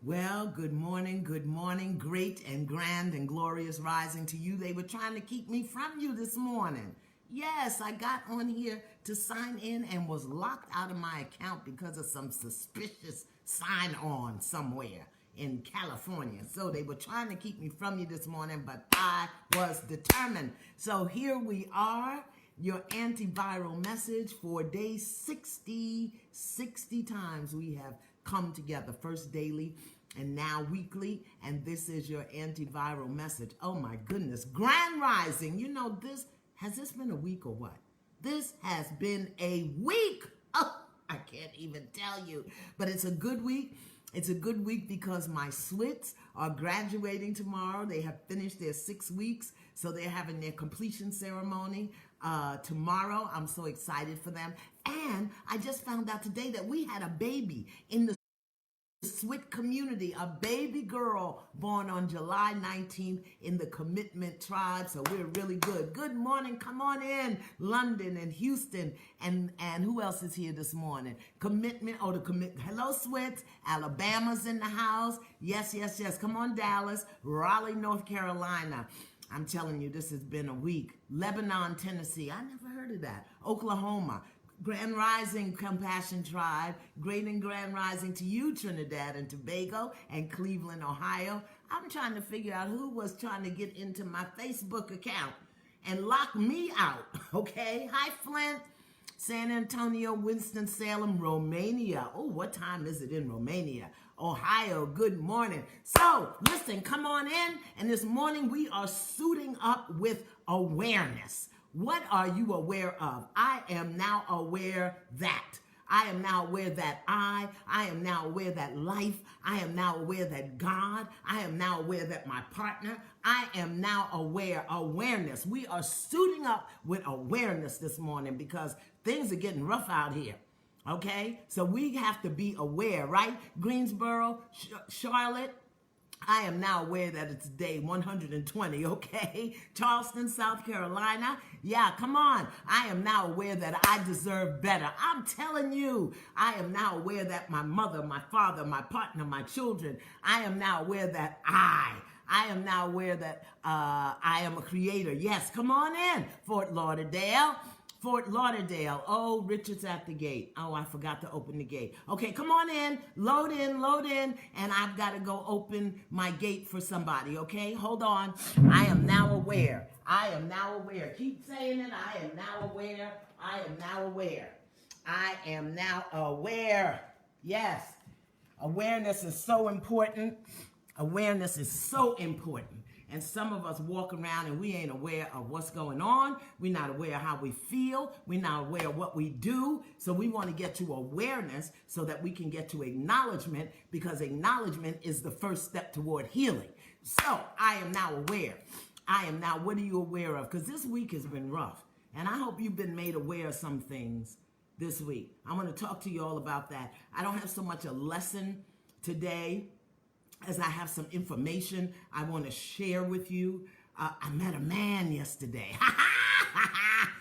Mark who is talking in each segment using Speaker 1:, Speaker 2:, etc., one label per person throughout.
Speaker 1: Well, good morning, great and grand and glorious rising to you. They were trying to keep me from you this morning. Yes, I got on here to sign in and was locked out of my account because of some suspicious sign on somewhere in California. So they were trying to keep me from you this morning, but I was determined. So here we are, your antiviral message for day 60. 60 times we have come together, first daily and now weekly, and this is your antiviral message. Oh my goodness, grand rising. You know, has this been a week or what? This has been a week. Oh, I can't even tell you, but it's a good week. It's a good week because my Swits are graduating tomorrow. They have finished their 6 weeks, so they're having their completion ceremony tomorrow. I'm so excited for them. And I just found out today that we had a baby in the Swit community, a baby girl born on July 19th in the Commitment tribe. So we're really good. Good morning. Come on in. London and Houston and who else is here this morning? Commitment. Oh, the Commitment. Hello, Swits. Alabama's in the house. Yes. Come on, Dallas. Raleigh, North Carolina. I'm telling you, this has been a week. Lebanon, Tennessee. I never heard of that. Oklahoma. Grand Rising Compassion Tribe, great and grand rising to you, Trinidad and Tobago and Cleveland, Ohio. I'm trying to figure out who was trying to get into my Facebook account and lock me out, okay? Hi, Flint, San Antonio, Winston-Salem, Romania. Oh, what time is it in Romania? Ohio, good morning. So, listen, come on in. And this morning we are suiting up with awareness. What are you aware of? I am now aware that. I am now aware that I am now aware that life, I am now aware that God, I am now aware that my partner, I am now aware, awareness. We are suiting up with awareness this morning because things are getting rough out here. Okay? So we have to be aware, right? Greensboro, Charlotte, I am now aware that it's day 120, okay? Charleston, South Carolina. Yeah, come on. I am now aware that I deserve better. I'm telling you, I am now aware that my mother, my father, my partner, my children, I am now aware that I am now aware that I am a creator. Yes, come on in, Fort Lauderdale. Fort Lauderdale. Oh, Richard's at the gate. Oh, I forgot to open the gate. Okay, come on in. Load in. And I've got to go open my gate for somebody, okay? Hold on. I am now aware. I am now aware. Keep saying it. I am now aware. I am now aware. I am now aware. Yes. Awareness is so important. Awareness is so important. And some of us walk around and we ain't aware of what's going on. We're not aware of how we feel. We're not aware of what we do. So we want to get to awareness so that we can get to acknowledgement, because acknowledgement is the first step toward healing. So I am now aware. I am now, what are you aware of? Because this week has been rough. And I hope you've been made aware of some things this week. I want to talk to you all about that. I don't have so much a lesson today as I have some information I want to share with you. I met a man yesterday.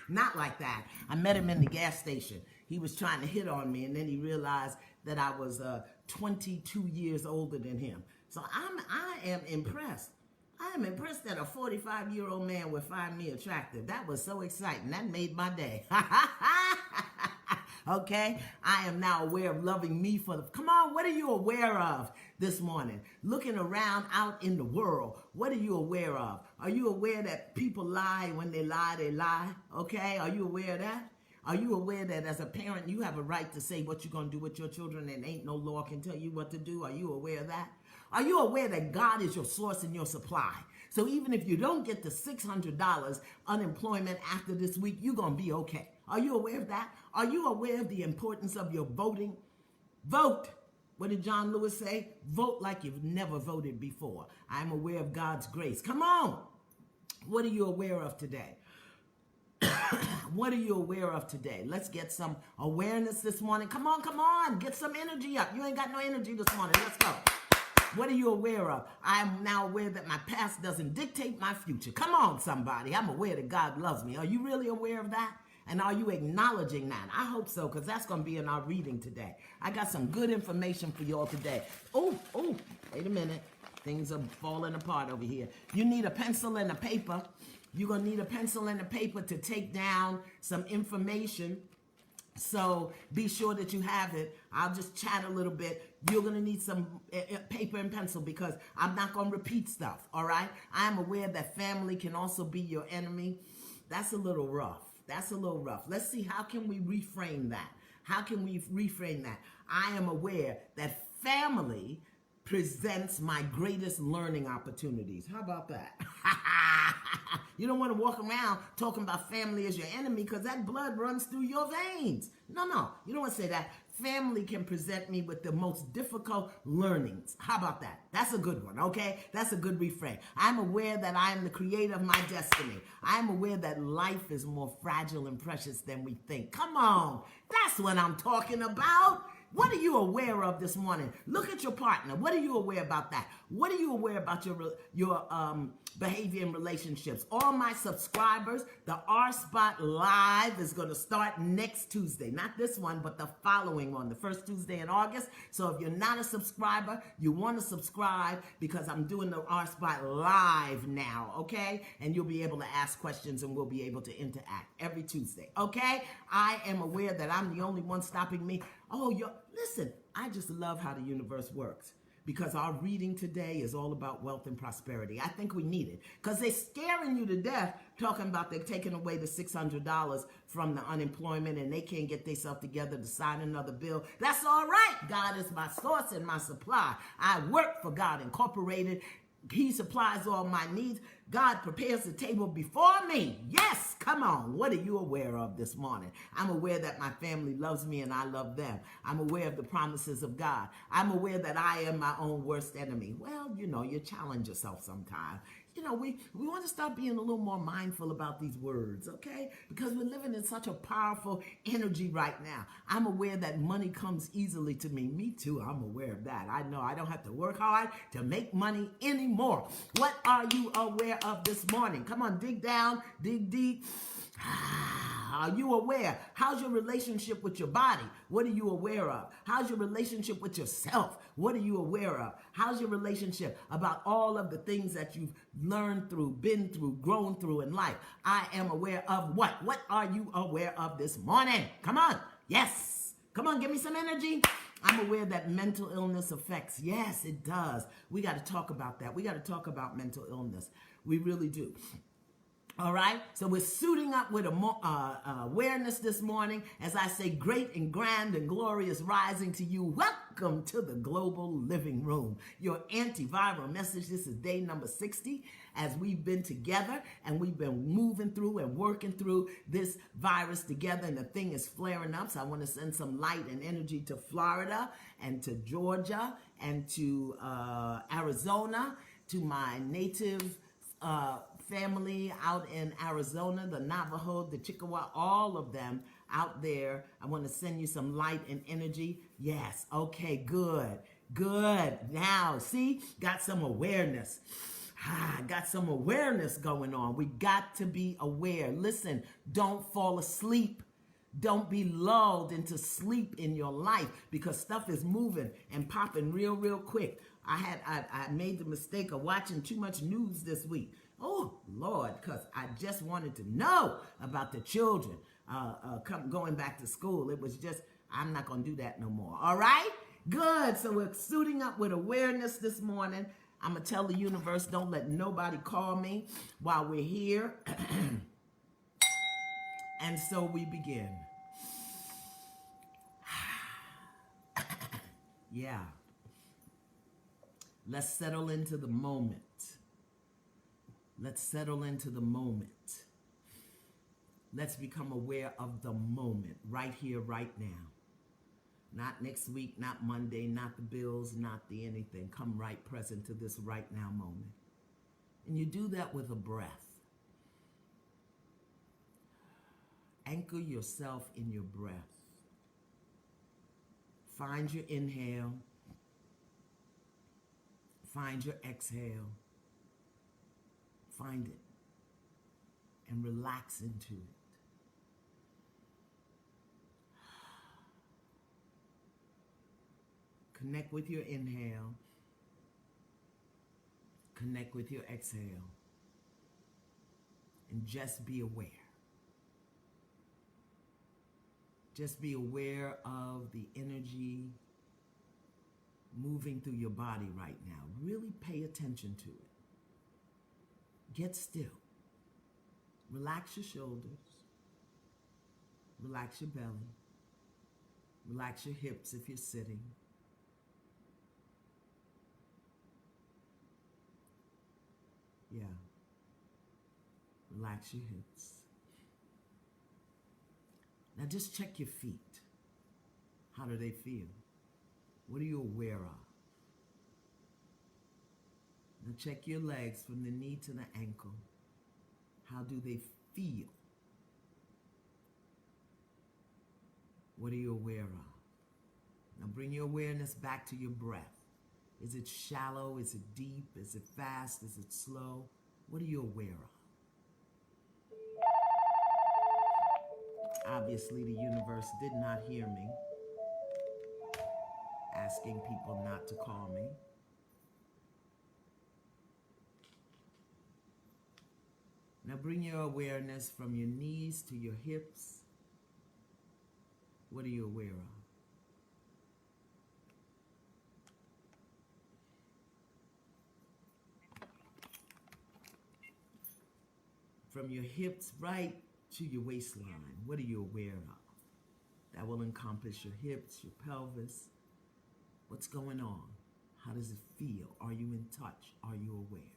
Speaker 1: Not like that. I met him in the gas station. He was trying to hit on me, and then he realized that I was 22 years older than him. So I am impressed. I am impressed that a 45-year-old man would find me attractive. That was so exciting. That made my day. Okay, I am now aware of loving me for the... Come on, what are you aware of this morning? Looking around out in the world, what are you aware of? Are you aware that people lie? When they lie, they lie? Okay, are you aware of that? Are you aware that as a parent, you have a right to say what you're going to do with your children and ain't no law can tell you what to do? Are you aware of that? Are you aware that God is your source and your supply? So even if you don't get the $600 unemployment after this week, you're going to be okay. Are you aware of that? Are you aware of the importance of your voting? Vote. What did John Lewis say? Vote like you've never voted before. I'm aware of God's grace. Come on. What are you aware of today? What are you aware of today? Let's get some awareness this morning. Come on. Get some energy up. You ain't got no energy this morning. Let's go. What are you aware of? I'm now aware that my past doesn't dictate my future. Come on, somebody. I'm aware that God loves me. Are you really aware of that? And are you acknowledging that? I hope so, because that's going to be in our reading today. I got some good information for you all today. Oh, wait a minute. Things are falling apart over here. You need a pencil and a paper. You're going to need a pencil and a paper to take down some information. So be sure that you have it. I'll just chat a little bit. You're going to need some paper and pencil because I'm not going to repeat stuff, all right? I am aware that family can also be your enemy. That's a little rough. That's a little rough. Let's see, how can we reframe that? How can we reframe that? I am aware that family presents my greatest learning opportunities. How about that? You don't want to walk around talking about family as your enemy because that blood runs through your veins. No, you don't want to say that. Family can present me with the most difficult learnings. How about that? That's a good one, okay? That's a good refrain. I'm aware that I am the creator of my destiny. I'm aware that life is more fragile and precious than we think. Come on, that's what I'm talking about. What are you aware of this morning? Look at your partner. What are you aware about that? What are you aware about your behavior in relationships? All my subscribers, the R Spot Live is going to start next Tuesday. Not this one, but the following one, the first Tuesday in August. So if you're not a subscriber, you want to subscribe because I'm doing the R Spot Live now, okay? And you'll be able to ask questions and we'll be able to interact every Tuesday, okay? I am aware that I'm the only one stopping me. Listen, I just love how the universe works because our reading today is all about wealth and prosperity. I think we need it because they're scaring you to death talking about they're taking away the $600 from the unemployment and they can't get themselves together to sign another bill. That's all right. God is my source and my supply. I work for God Incorporated. He supplies all my needs. God prepares the table before me. Yes, come on. What are you aware of this morning? I'm aware that my family loves me and I love them. I'm aware of the promises of God. I'm aware that I am my own worst enemy. Well, you challenge yourself sometimes. We want to start being a little more mindful about these words, okay? Because we're living in such a powerful energy right now. I'm aware that money comes easily to me. Me too, I'm aware of that. I know I don't have to work hard to make money anymore. What are you aware of this morning? Come on, dig down, dig deep. Are you aware? How's your relationship with your body? What are you aware of? How's your relationship with yourself? What are you aware of? How's your relationship about all of the things that you've learned through, been through, grown through in life? I am aware of what? What are you aware of this morning? Come on. Yes. Come on, give me some energy. I'm aware that mental illness affects. Yes, it does. We got to talk about that. We got to talk about mental illness. We really do. All right, so we're suiting up with awareness this morning. As I say, great and grand and glorious rising to you. Welcome to the Global Living Room, your antiviral message. This is day number 60 as we've been together and we've been moving through and working through this virus together, and the thing is flaring up. So I want to send some light and energy to Florida and to Georgia and to Arizona, to my native family out in Arizona, the Navajo, the Chickasaw, all of them out there. I want to send you some light and energy. Yes. Okay, good. Now, see, got some awareness. Got some awareness going on. We got to be aware. Listen, don't fall asleep. Don't be lulled into sleep in your life because stuff is moving and popping real quick. I made the mistake of watching too much news this week. Oh, Lord, because I just wanted to know about the children going back to school. It was just, I'm not going to do that no more. All right? Good. So we're suiting up with awareness this morning. I'm going to tell the universe, don't let nobody call me while we're here. And so we begin. Yeah. Let's settle into the moment. Let's settle into the moment. Let's become aware of the moment, right here, right now. Not next week, not Monday, not the bills, not the anything. Come right present to this right now moment. And you do that with a breath. Anchor yourself in your breath. Find your inhale. Find your exhale. Find it and relax into it. Connect with your inhale. Connect with your exhale. And just be aware. Just be aware of the energy moving through your body right now. Really pay attention to it. Get still. Relax your shoulders. Relax your belly. Relax your hips if you're sitting. Yeah. Relax your hips. Now just check your feet. How do they feel? What are you aware of? Now check your legs from the knee to the ankle. How do they feel? What are you aware of? Now bring your awareness back to your breath. Is it shallow? Is it deep? Is it fast? Is it slow? What are you aware of? Obviously, the universe did not hear me asking people not to call me. Now bring your awareness from your knees to your hips. What are you aware of? From your hips right to your waistline, what are you aware of? That will encompass your hips, your pelvis. What's going on? How does it feel? Are you in touch? Are you aware?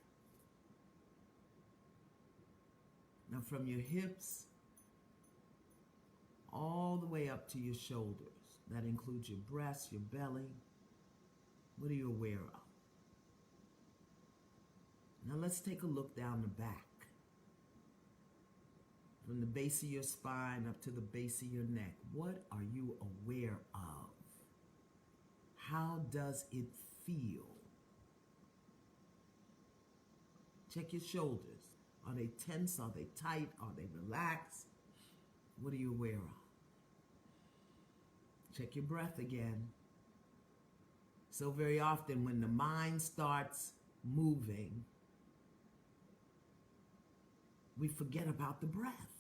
Speaker 1: Now from your hips all the way up to your shoulders. That includes your breasts, your belly. What are you aware of? Now let's take a look down the back. From the base of your spine up to the base of your neck. What are you aware of? How does it feel? Check your shoulders. Are they tense? Are they tight? Are they relaxed? What are you aware of? Check your breath again. So very often when the mind starts moving, we forget about the breath.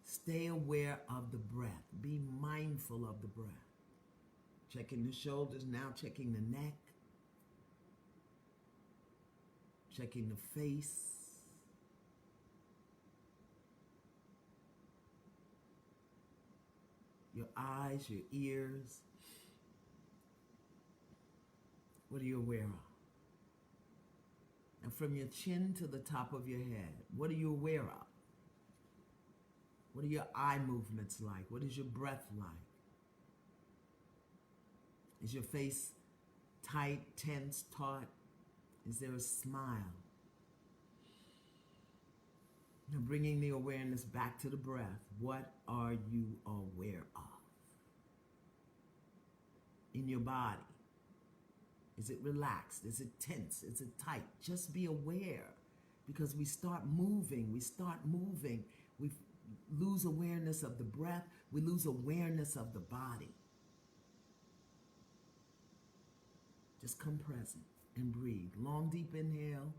Speaker 1: Stay aware of the breath. Be mindful of the breath. Checking the shoulders, now checking the neck. Checking the face. Your eyes, your ears. What are you aware of? And from your chin to the top of your head, what are you aware of? What are your eye movements like? What is your breath like? Is your face tight, tense, taut? Is there a smile? Now bringing the awareness back to the breath. What are you aware of? In your body. Is it relaxed? Is it tense? Is it tight? Just be aware. Because we start moving. We lose awareness of the breath. We lose awareness of the body. Just come present and breathe. Long, deep inhale.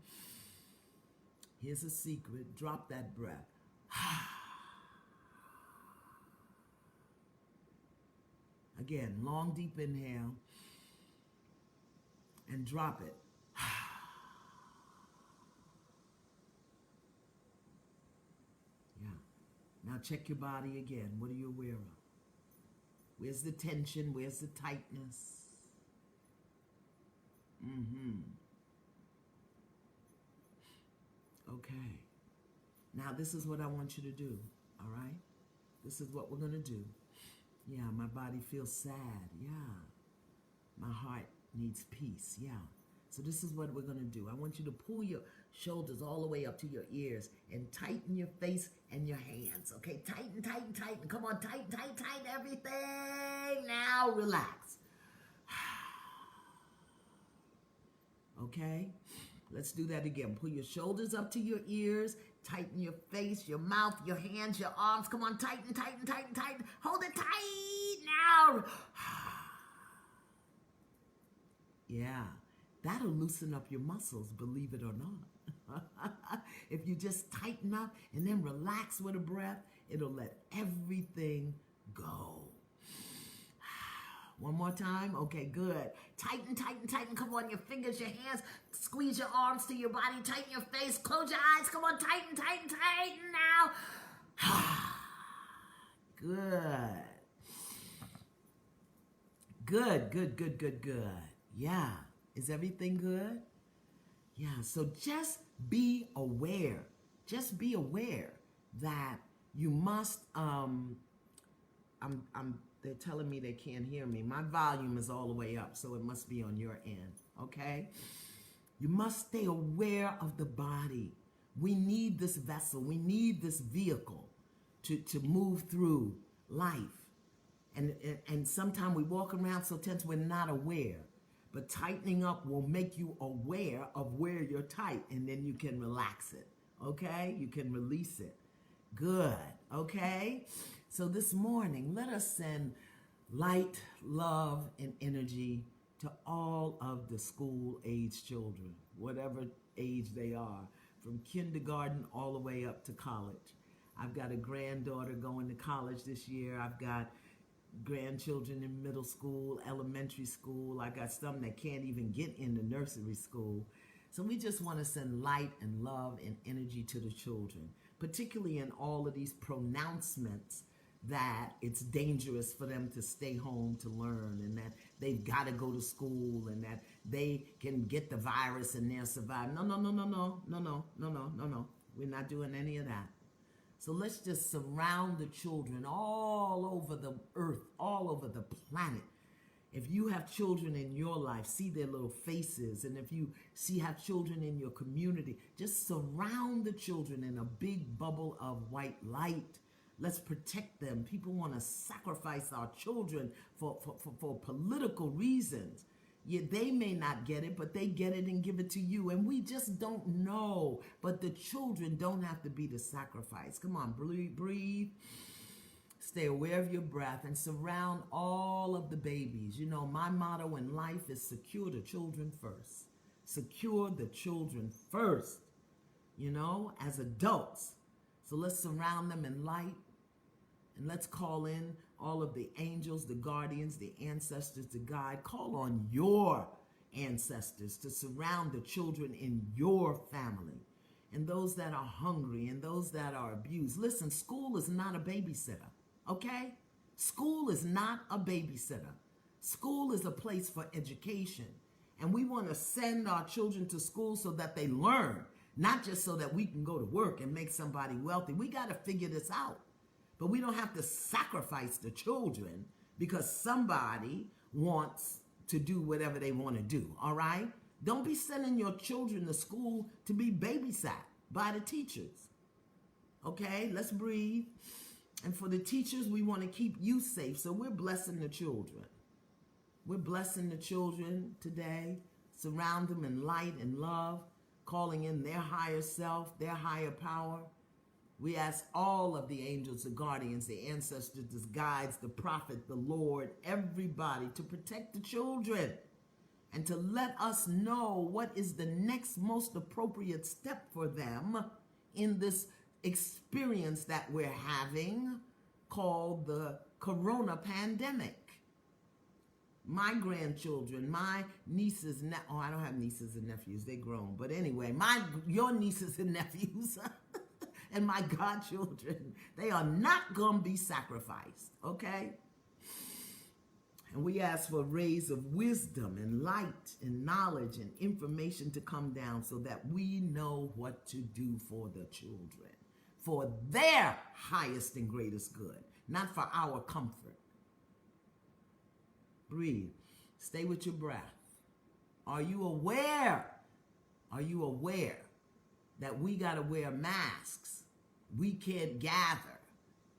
Speaker 1: Here's a secret. Drop that breath. Again, long, deep inhale. And drop it. Yeah. Now check your body again. What are you aware of? Where's the tension? Where's the tightness? Okay. Now this is what I want you to do. All right? This is what we're going to do. Yeah, my body feels sad. Yeah. My heart needs peace. Yeah. So this is what we're going to do. I want you to pull your shoulders all the way up to your ears and tighten your face and your hands. Okay? Tighten, tighten, tighten. Come on, tighten, tighten, tighten everything. Now relax. Okay? Let's do that again. Pull your shoulders up to your ears. Tighten your face, your mouth, your hands, your arms. Come on, tighten, tighten, tighten, tighten. Hold it tight now. Yeah, that'll loosen up your muscles, believe it or not. If you just tighten up and then relax with a breath, it'll let everything go. One more time. Okay, good. Tighten, tighten, tighten. Come on, your fingers, your hands. Squeeze your arms to your body. Tighten your face. Close your eyes. Come on, tighten, tighten, tighten now. Good. Good, good, good, good, good. Yeah. Is everything good? Yeah. So just be aware. Just be aware that you must, they're telling me they can't hear me. My volume is all the way up, so it must be on your end, okay? You must stay aware of the body. We need this vessel. We need this vehicle to move through life. And sometimes we walk around so tense we're not aware. But tightening up will make you aware of where you're tight, and then you can relax it, okay? You can release it. Good, okay? So this morning, let us send light, love, and energy to all of the school-age children, whatever age they are, from kindergarten all the way up to college. I've got a granddaughter going to college this year. I've got grandchildren in middle school, elementary school. I got some that can't even get into nursery school. So we just want to send light and love and energy to the children, particularly in all of these pronouncements that it's dangerous for them to stay home to learn, and that they've got to go to school, and that they can get the virus and they'll survive. No, no, no, no, no, no, no, no, no, no, no. We're not doing any of that. So let's just surround the children all over the earth, all over the planet. If you have children in your life, see their little faces. And if you have children in your community, just surround the children in a big bubble of white light. Let's protect them. People want to sacrifice our children for political reasons. Yeah, they may not get it, but they get it and give it to you. And we just don't know. But the children don't have to be the sacrifice. Come on, breathe. Stay aware of your breath and surround all of the babies. You know, my motto in life is secure the children first. Secure the children first, you know, as adults. So let's surround them in light, and let's call in all of the angels, the guardians, the ancestors to guide. Call on your ancestors to surround the children in your family, and those that are hungry and those that are abused. Listen, school is not a babysitter, okay? School is not a babysitter. School is a place for education, and we want to send our children to school so that they learn, not just so that we can go to work and make somebody wealthy. We got to figure this out. But we don't have to sacrifice the children because somebody wants to do whatever they want to do, all right? Don't be sending your children to school to be babysat by the teachers, okay? Let's breathe. And for the teachers, we want to keep you safe, so we're blessing the children. We're blessing the children today. Surround them in light and love, calling in their higher self, their higher power. We ask all of the angels, the guardians, the ancestors, the guides, the prophet, the Lord, everybody to protect the children and to let us know what is the next most appropriate step for them in this experience that we're having called the corona pandemic. My grandchildren, my nieces, I don't have nieces and nephews, they're grown. But anyway, your nieces and nephews and my godchildren, they are not going to be sacrificed, okay? And we ask for rays of wisdom and light and knowledge and information to come down so that we know what to do for the children, for their highest and greatest good, not for our comfort. Breathe. Stay with your breath. Are you aware? Are you aware that we got to wear masks? We can't gather,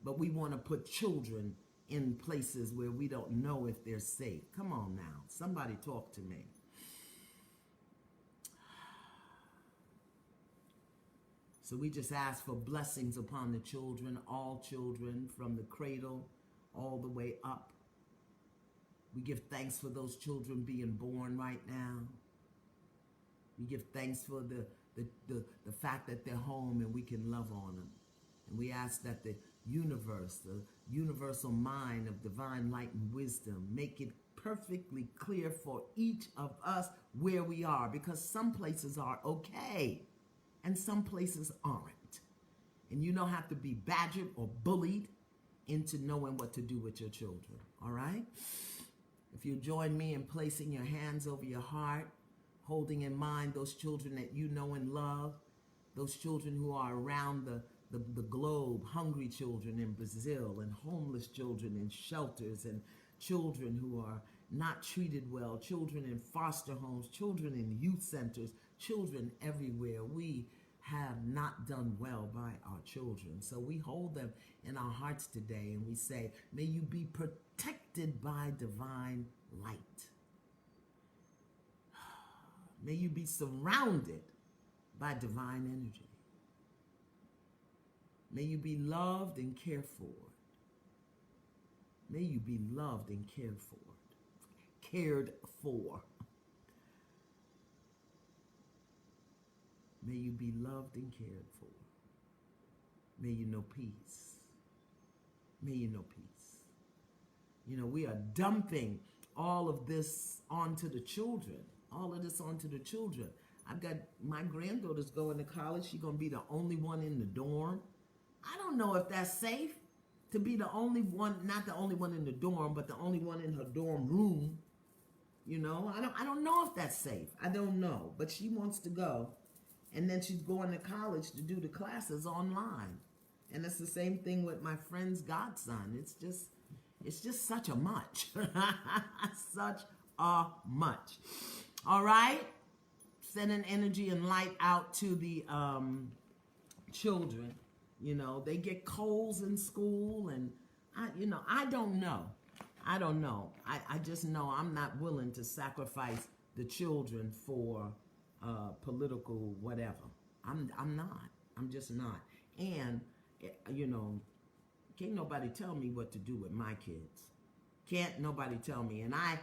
Speaker 1: but we want to put children in places where we don't know if they're safe. Come on now. Somebody talk to me. So we just ask for blessings upon the children, all children, from the cradle all the way up We give thanks for those children being born right now. We give thanks for the fact that they're home and we can love on them. And we ask that the universe, the universal mind of divine light and wisdom, make it perfectly clear for each of us where we are, because some places are okay and some places aren't. And you don't have to be badgered or bullied into knowing what to do with your children, all right? If you join me in placing your hands over your heart, holding in mind those children that you know and love, those children who are around the globe, hungry children in Brazil, and homeless children in shelters, and children who are not treated well, children in foster homes, children in youth centers, children everywhere. We have not done well by our children. So we hold them in our hearts today and we say, may you be protected by divine light. May you be surrounded by divine energy. May you be loved and cared for. May you be loved and cared for. Cared for. May you be loved and cared for. May you know peace. May you know peace. You know, we are dumping all of this onto the children. All of this onto the children. I've got my granddaughter's going to college. She's going to be the only one in the dorm. I don't know if that's safe to be the only one, not the only one in the dorm, but the only one in her dorm room. You know, I don't know if that's safe. I don't know. But she wants to go. And then she's going to college to do the classes online. And it's the same thing with my friend's godson. It's just such a much. Such a much. All right? Sending energy and light out to the children. You know, they get colds in school, and I don't know. I don't know. I just know I'm not willing to sacrifice the children for political whatever. I'm not. I'm just not. And you know, can't nobody tell me what to do with my kids. Can't nobody tell me. And I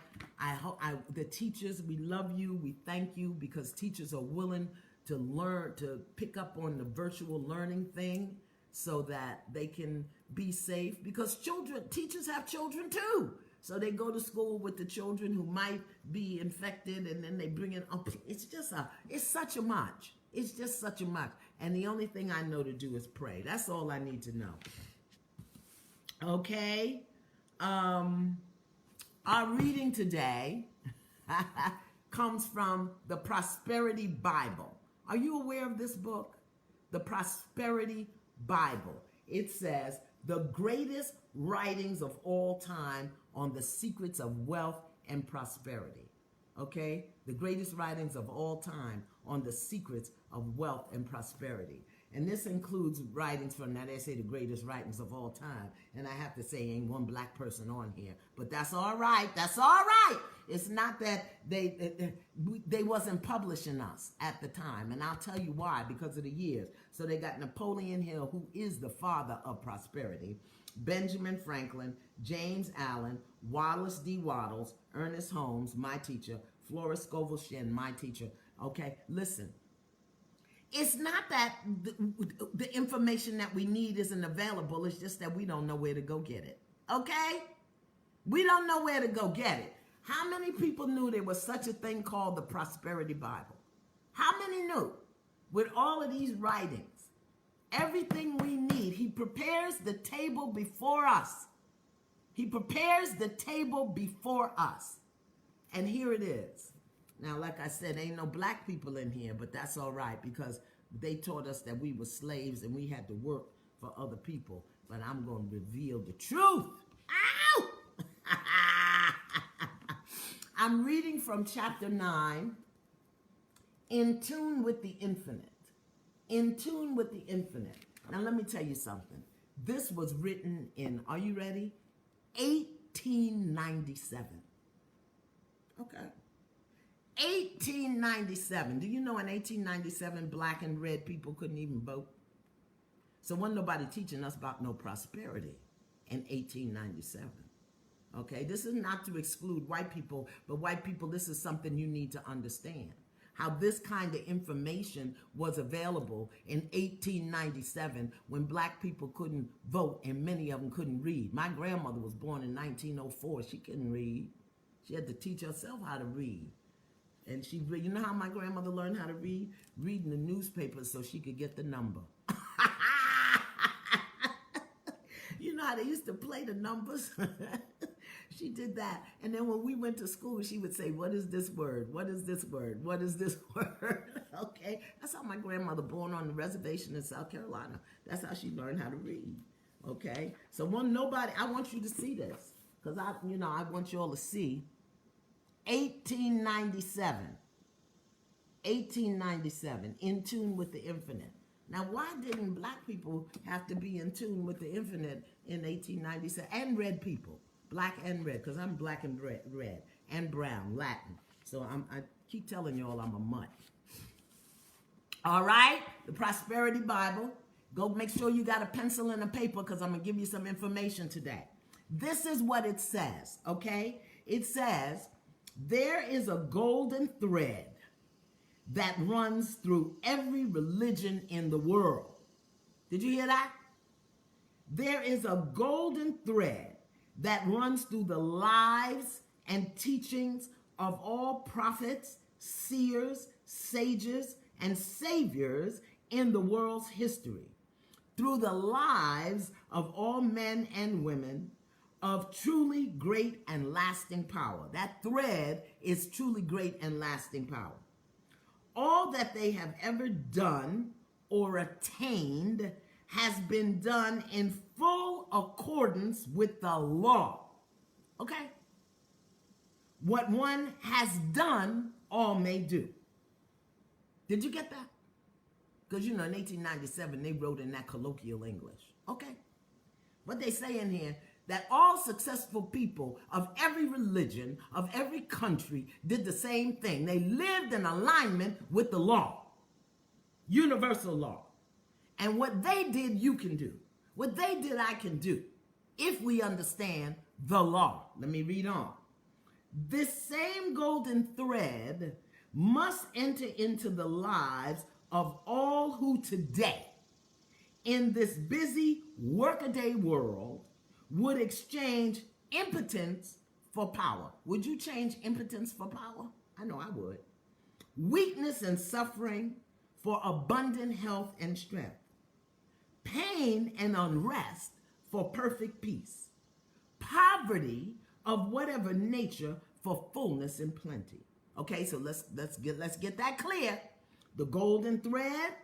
Speaker 1: hope the teachers, we love you. We thank you, because teachers are willing to learn, to pick up on the virtual learning thing so that they can be safe, because teachers have children too. So they go to school with the children who might be infected, and then they bring it up. It's such a much. It's just such a much. And the only thing I know to do is pray. That's all I need to know. Okay? Our reading today comes from the Prosperity Bible. Are you aware of this book? The Prosperity Bible. It says, the greatest writings of all time on the secrets of wealth and prosperity. Okay? The greatest writings of all time on the secrets of wealth and prosperity. And this includes writings from, now they say the greatest writings of all time. And I have to say, ain't one black person on here. But that's all right. That's all right. It's not that they wasn't publishing us at the time. And I'll tell you why, because of the years. So they got Napoleon Hill, who is the father of prosperity, Benjamin Franklin, James Allen, Wallace D. Wattles, Ernest Holmes, my teacher, Flora Scovel Shinn, my teacher. Okay, listen. It's not that the information that we need isn't available. It's just that we don't know where to go get it. Okay? We don't know where to go get it. How many people knew there was such a thing called the Prosperity Bible? How many knew? With all of these writings, everything we need, he prepares the table before us. He prepares the table before us. And here it is. Now, like I said, ain't no black people in here, but that's all right, because they taught us that we were slaves and we had to work for other people. But I'm going to reveal the truth. Ow! I'm reading from chapter 9, In Tune with the Infinite. In Tune with the Infinite. Now, let me tell you something. This was written in, are you ready? 1897. Okay. 1897. Do you know in 1897, black and red people couldn't even vote? So wasn't nobody teaching us about no prosperity in 1897. Okay, this is not to exclude white people, but white people, this is something you need to understand. How this kind of information was available in 1897 when black people couldn't vote and many of them couldn't read. My grandmother was born in 1904. She couldn't read. She had to teach herself how to read. And you know how my grandmother learned how to read? Reading the newspaper so she could get the number. You know how they used to play the numbers? She did that. And then when we went to school, she would say, what is this word? What is this word? What is this word? Okay. That's how my grandmother, born on the reservation in South Carolina, that's how she learned how to read. Okay. So I want you to see this. Because I want you all to see 1897, in tune with the infinite. Now, why didn't black people have to be in tune with the infinite in 1897? And red people, black and red, because I'm black and red and brown, Latin. So I keep telling y'all I'm a mutt. All right, the Prosperity Bible. Go make sure you got a pencil and a paper because I'm going to give you some information today. This is what it says, okay? It says, there is a golden thread that runs through every religion in the world. Did you hear that? There is a golden thread that runs through the lives and teachings of all prophets, seers, sages, and saviors in the world's history, through the lives of all men and women of truly great and lasting power. That thread is truly great and lasting power. All that they have ever done or attained has been done in full accordance with the law. Okay? What one has done, all may do. Did you get that? Because, in 1897, they wrote in that colloquial English. Okay? What they say in here, that all successful people of every religion, of every country, did the same thing. They lived in alignment with the law, universal law. And what they did, you can do. What they did, I can do, if we understand the law. Let me read on. This same golden thread must enter into the lives of all who today, in this busy workaday world, would exchange impotence for power. Would you change impotence for power? I know I would. Weakness and suffering for abundant health and strength. Pain and unrest for perfect peace. Poverty of whatever nature for fullness and plenty. Okay, so let's get that clear. The golden thread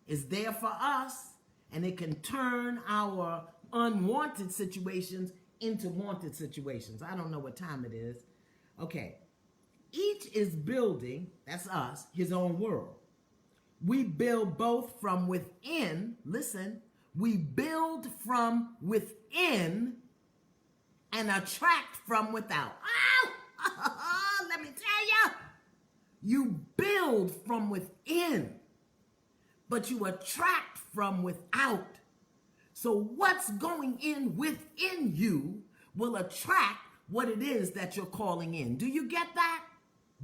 Speaker 1: is there for us, and it can turn our unwanted situations into wanted situations. I don't know what time it is. Okay. Each is building, that's us, his own world. We build both from within, listen, we build from within and attract from without. Oh, let me tell you, you build from within, but you attract from without. So what's going in within you will attract what it is that you're calling in. Do you get that?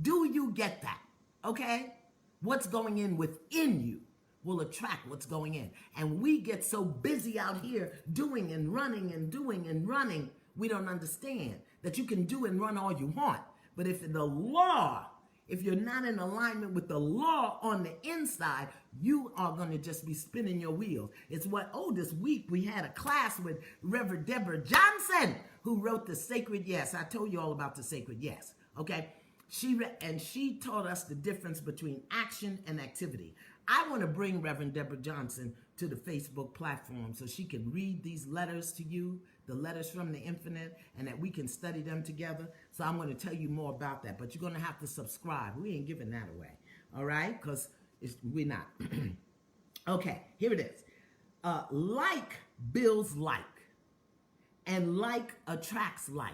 Speaker 1: Do you get that? Okay? What's going in within you will attract what's going in. And we get so busy out here doing and running and doing and running, we don't understand that you can do and run all you want. But if you're not in alignment with the law on the inside, you are going to just be spinning your wheels. It's this week we had a class with Reverend Deborah Johnson, who wrote The Sacred Yes. I told you all about The Sacred Yes, okay? She taught us the difference between action and activity. I want to bring Reverend Deborah Johnson to the Facebook platform so she can read these letters to you, the letters from the infinite, and that we can study them together. So I'm going to tell you more about that, but you're going to have to subscribe. We ain't giving that away, all right? Because we're not. Okay, here it is. Like builds like, and like attracts like.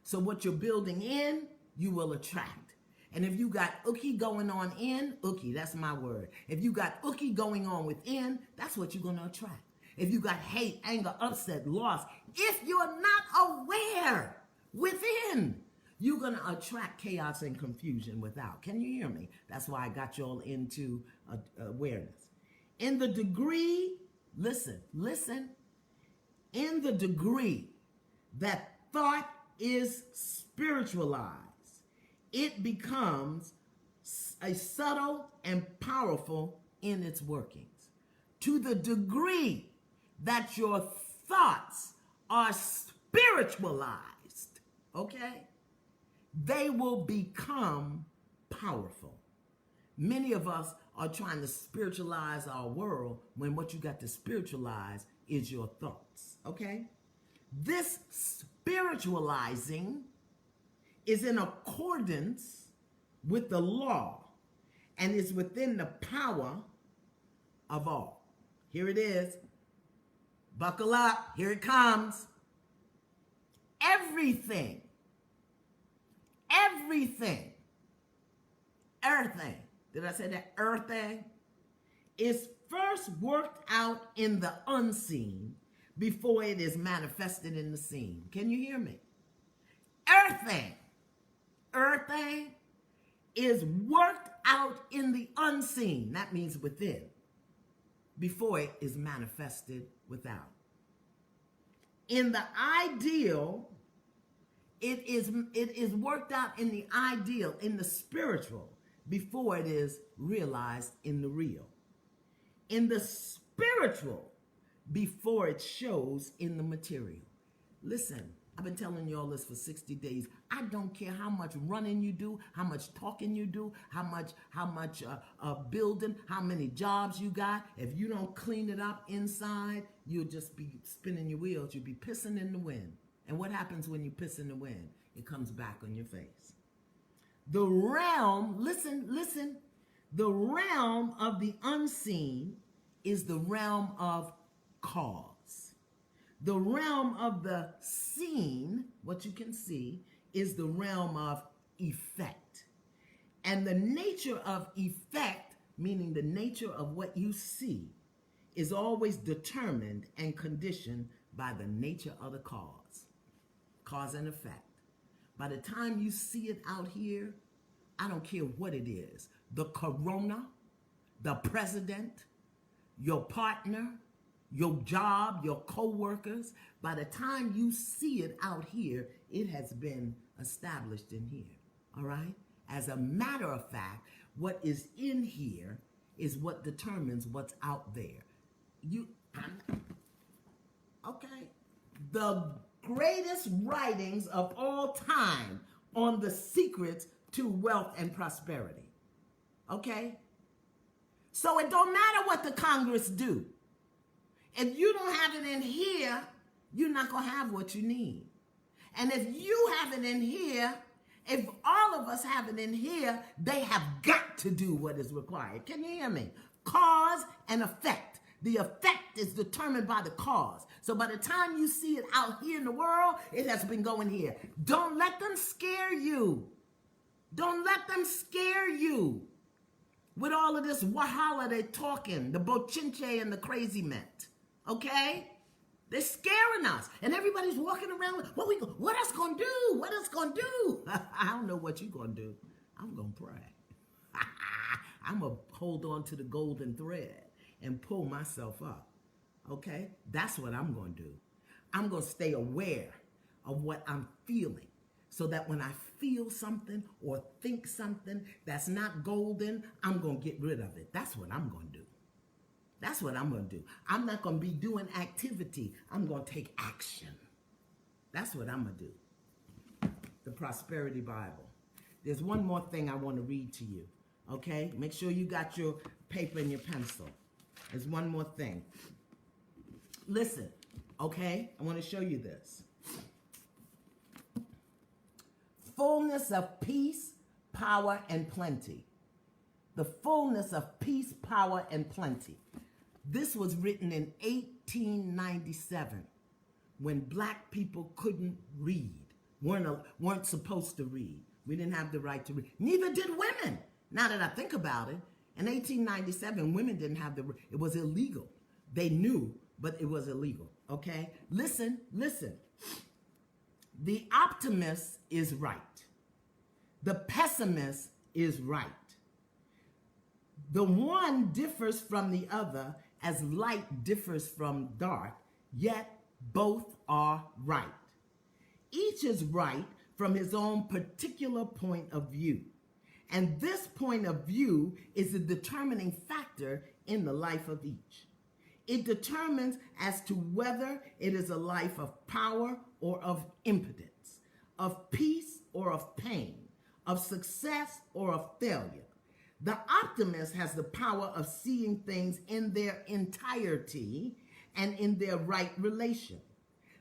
Speaker 1: So what you're building in, you will attract. And if you got ookie going on in, ookie, that's my word. If you got ookie going on within, that's what you're going to attract. If you got hate, anger, upset, loss, if you're not aware within. You're going to attract chaos and confusion without. Can you hear me? That's why I got you all into awareness. In the degree, listen, in the degree that thought is spiritualized, it becomes a subtle and powerful in its workings. To the degree that your thoughts are spiritualized, okay, they will become powerful. Many of us are trying to spiritualize our world when what you got to spiritualize is your thoughts, okay? This spiritualizing is in accordance with the law and is within the power of all. Here it is. Buckle up. Here it comes. Everything, everything, did I say that? Everything is first worked out in the unseen before it is manifested in the seen. Can you hear me? Everything is worked out in the unseen. That means within, before it is manifested without. In the ideal, it is worked out in the ideal, in the spiritual, before it is realized in the real. In the spiritual, before it shows in the material. Listen, I've been telling you all this for 60 days. I don't care how much running you do, how much talking you do, how much building, how many jobs you got. If you don't clean it up inside, you'll just be spinning your wheels. You'll be pissing in the wind. And what happens when you piss in the wind? It comes back on your face. The realm, listen, the realm of the unseen is the realm of cause. The realm of the seen, what you can see, is the realm of effect. And the nature of effect, meaning the nature of what you see, is always determined and conditioned by the nature of the cause. Cause and effect. By the time you see it out here, I don't care what it is. The corona, the president, your partner, your job, your co-workers, by the time you see it out here, it has been established in here, all right? As a matter of fact, what is in here is what determines what's out there. Okay? The greatest writings of all time on the secrets to wealth and prosperity, okay? So it don't matter what the Congress do. If you don't have it in here, you're not going to have what you need. And if you have it in here, if all of us have it in here, they have got to do what is required. Can you hear me? Cause and effect. The effect is determined by the cause. So by the time you see it out here in the world, it has been going here. Don't let them scare you. Don't let them scare you with all of this wahala they talking, the bochinche and the crazy ment. Okay? They're scaring us. And everybody's walking around, what else gonna do? What else gonna do? I don't know what you're gonna do. I'm gonna pray. I'm gonna hold on to the golden thread and pull myself up. Okay? That's what I'm gonna do. I'm gonna stay aware of what I'm feeling so that when I feel something or think something that's not golden, I'm gonna get rid of it. That's what I'm gonna do. That's what I'm going to do. I'm not going to be doing activity. I'm going to take action. That's what I'm going to do. The Prosperity Bible. There's one more thing I want to read to you. Okay? Make sure you got your paper and your pencil. There's one more thing. Listen. Okay? I want to show you this. Fullness of peace, power, and plenty. The fullness of peace, power, and plenty. This was written in 1897 when black people couldn't read, weren't supposed to read. We didn't have the right to read. Neither did women. Now that I think about it, in 1897, women didn't have it was illegal. They knew, but it was illegal, okay? Listen. The optimist is right. The pessimist is right. The one differs from the other as light differs from dark, yet both are right. Each is right from his own particular point of view. And this point of view is a determining factor in the life of each. It determines as to whether it is a life of power or of impotence, of peace or of pain, of success or of failure. The optimist has the power of seeing things in their entirety and in their right relation.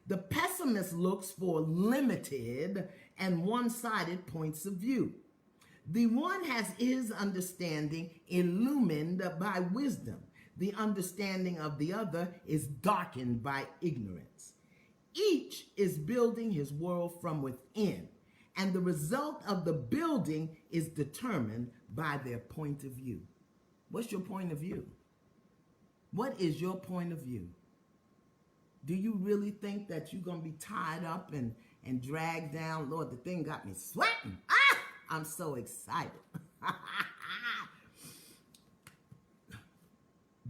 Speaker 1: The pessimist looks for limited and one-sided points of view. The one has his understanding illumined by wisdom. The understanding of the other is darkened by ignorance. Each is building his world from within, and the result of the building is determined by their point of view. What's your point of view? What is your point of view? Do you really think that you're going to be tied up and dragged down? Lord, the thing got me sweating. I'm so excited.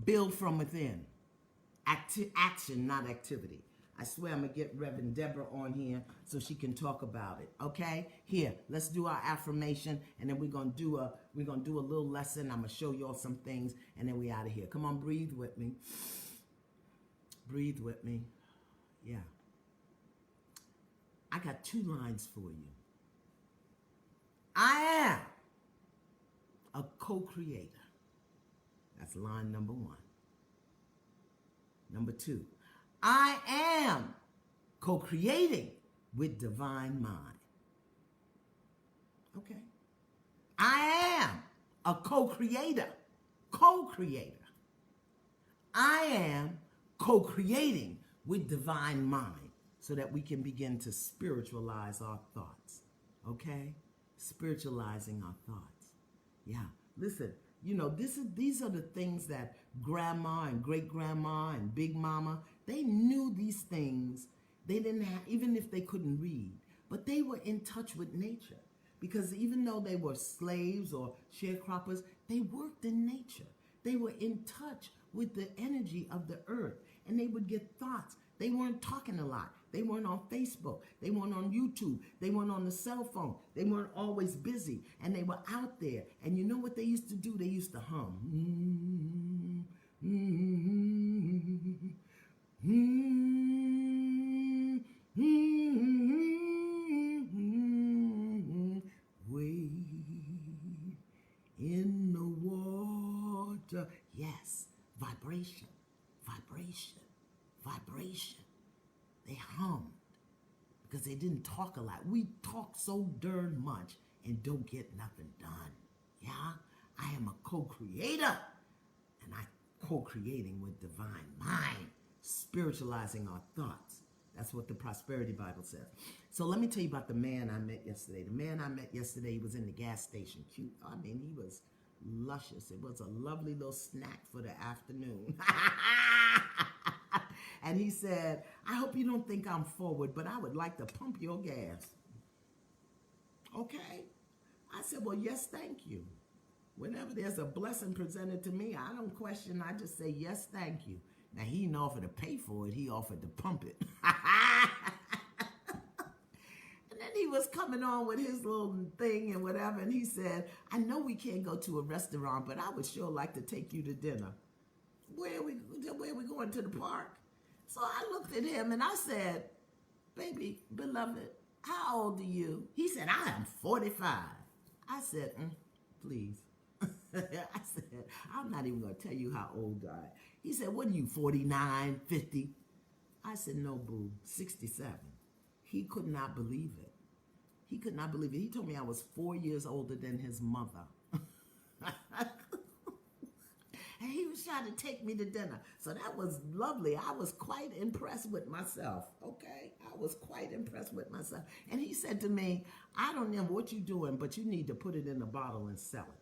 Speaker 1: Build from within. Action, not activity. I swear I'm going to get Reverend Deborah on here so she can talk about it. Okay? Here, let's do our affirmation, and then we're going to do a little lesson. I'm going to show y'all some things, and then we out of here. Come on, breathe with me. Breathe with me. Yeah. I got 2 lines for you. I am a co-creator. That's line number 1. Number 2, I am co-creating with divine mind. Okay. I am a co-creator. Co-creator. I am co-creating with divine mind so that we can begin to spiritualize our thoughts. Okay? Spiritualizing our thoughts. Yeah. Listen, you know, these are the things that grandma and great-grandma and big mama, they knew these things. They didn't have, even if they couldn't read, but they were in touch with nature. Because even though they were slaves or sharecroppers, they worked in nature. They were in touch with the energy of the earth, and they would get thoughts. They weren't talking a lot. They weren't on Facebook. They weren't on YouTube. They weren't on the cell phone. They weren't always busy, and they were out there. And you know what they used to do? They used to hum. Wade in the water. Yes, vibration, vibration, vibration. They hummed because they didn't talk a lot. We talk so darn much and don't get nothing done. Yeah, I am a co-creator, and I'm co-creating with divine mind, spiritualizing our thoughts. That's what the Prosperity Bible says. So let me tell you about the man I met yesterday. The man I met yesterday, he was in the gas station. Cute. I mean, he was luscious. It was a lovely little snack for the afternoon. And he said, I hope you don't think I'm forward, but I would like to pump your gas. Okay. I said, well, yes, thank you. Whenever there's a blessing presented to me, I don't question. I just say, yes, thank you. Now, he didn't offer to pay for it. He offered to pump it. And then he was coming on with his little thing and whatever. And he said, I know we can't go to a restaurant, but I would sure like to take you to dinner. Where are we going, to the park? So I looked at him and I said, baby, beloved, how old are you? He said, I am 45. I said, please. I said, I'm not even going to tell you how old I am. He said, what are you, 49, 50? I said, no, boo, 67. He could not believe it. He could not believe it. He told me I was 4 years older than his mother. And he was trying to take me to dinner. So that was lovely. I was quite impressed with myself, okay? I was quite impressed with myself. And he said to me, I don't know what you're doing, but you need to put it in a bottle and sell it.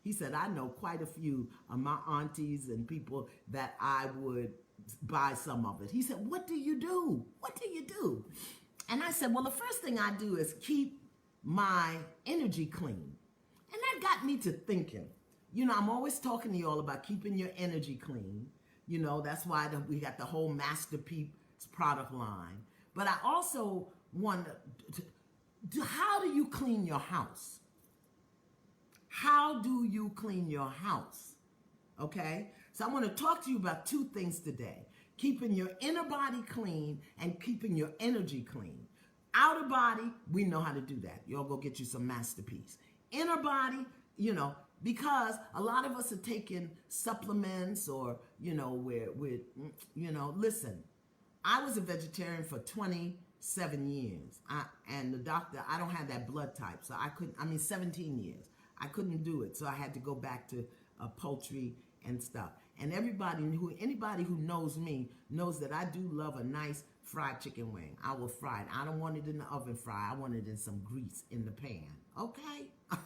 Speaker 1: He said, I know quite a few of my aunties and people that I would buy some of it. He said, what do you do? What do you do? And I said, well, the first thing I do is keep my energy clean. And that got me to thinking. I'm always talking to you all about keeping your energy clean. That's why we got the whole Masterpiece product line. But I also want to, how do you clean your house? How do you clean your house? Okay? So I want to talk to you about two things today. Keeping your inner body clean and keeping your energy clean. Outer body, we know how to do that. Y'all go get you some Masterpiece. Inner body, because a lot of us are taking supplements or, listen, I was a vegetarian for 27 years. And the doctor, I don't have that blood type. So 17 years. I couldn't do it. So I had to go back to poultry and stuff. And anybody who knows me knows that I do love a nice fried chicken wing. I will fry it. I don't want it in the oven fry. I want it in some grease in the pan. Okay? But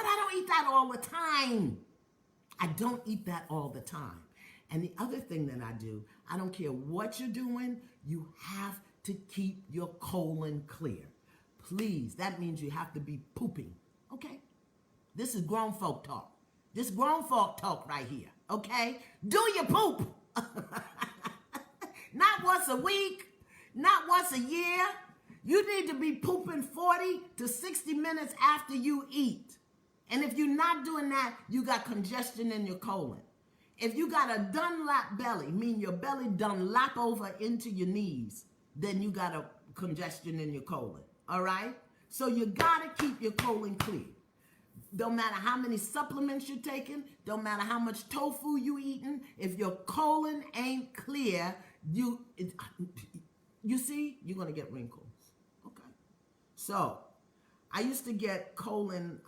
Speaker 1: I don't eat that all the time. I don't eat that all the time. And the other thing that I do, I don't care what you're doing, you have to keep your colon clear. Please, that means you have to be pooping. Okay? This is grown folk talk. This grown folk talk right here. Okay? Do your poop. Not once a week, not once a year. You need to be pooping 40 to 60 minutes after you eat. And if you're not doing that, you got congestion in your colon. If you got a Dunlap belly, meaning your belly done lap over into your knees, then you got a congestion in your colon. All right? So you got to keep your colon clear. Don't matter how many supplements you're taking, don't matter how much tofu you eating, if your colon ain't clear, you see, you're going to get wrinkles. Okay. So, I used to get colon,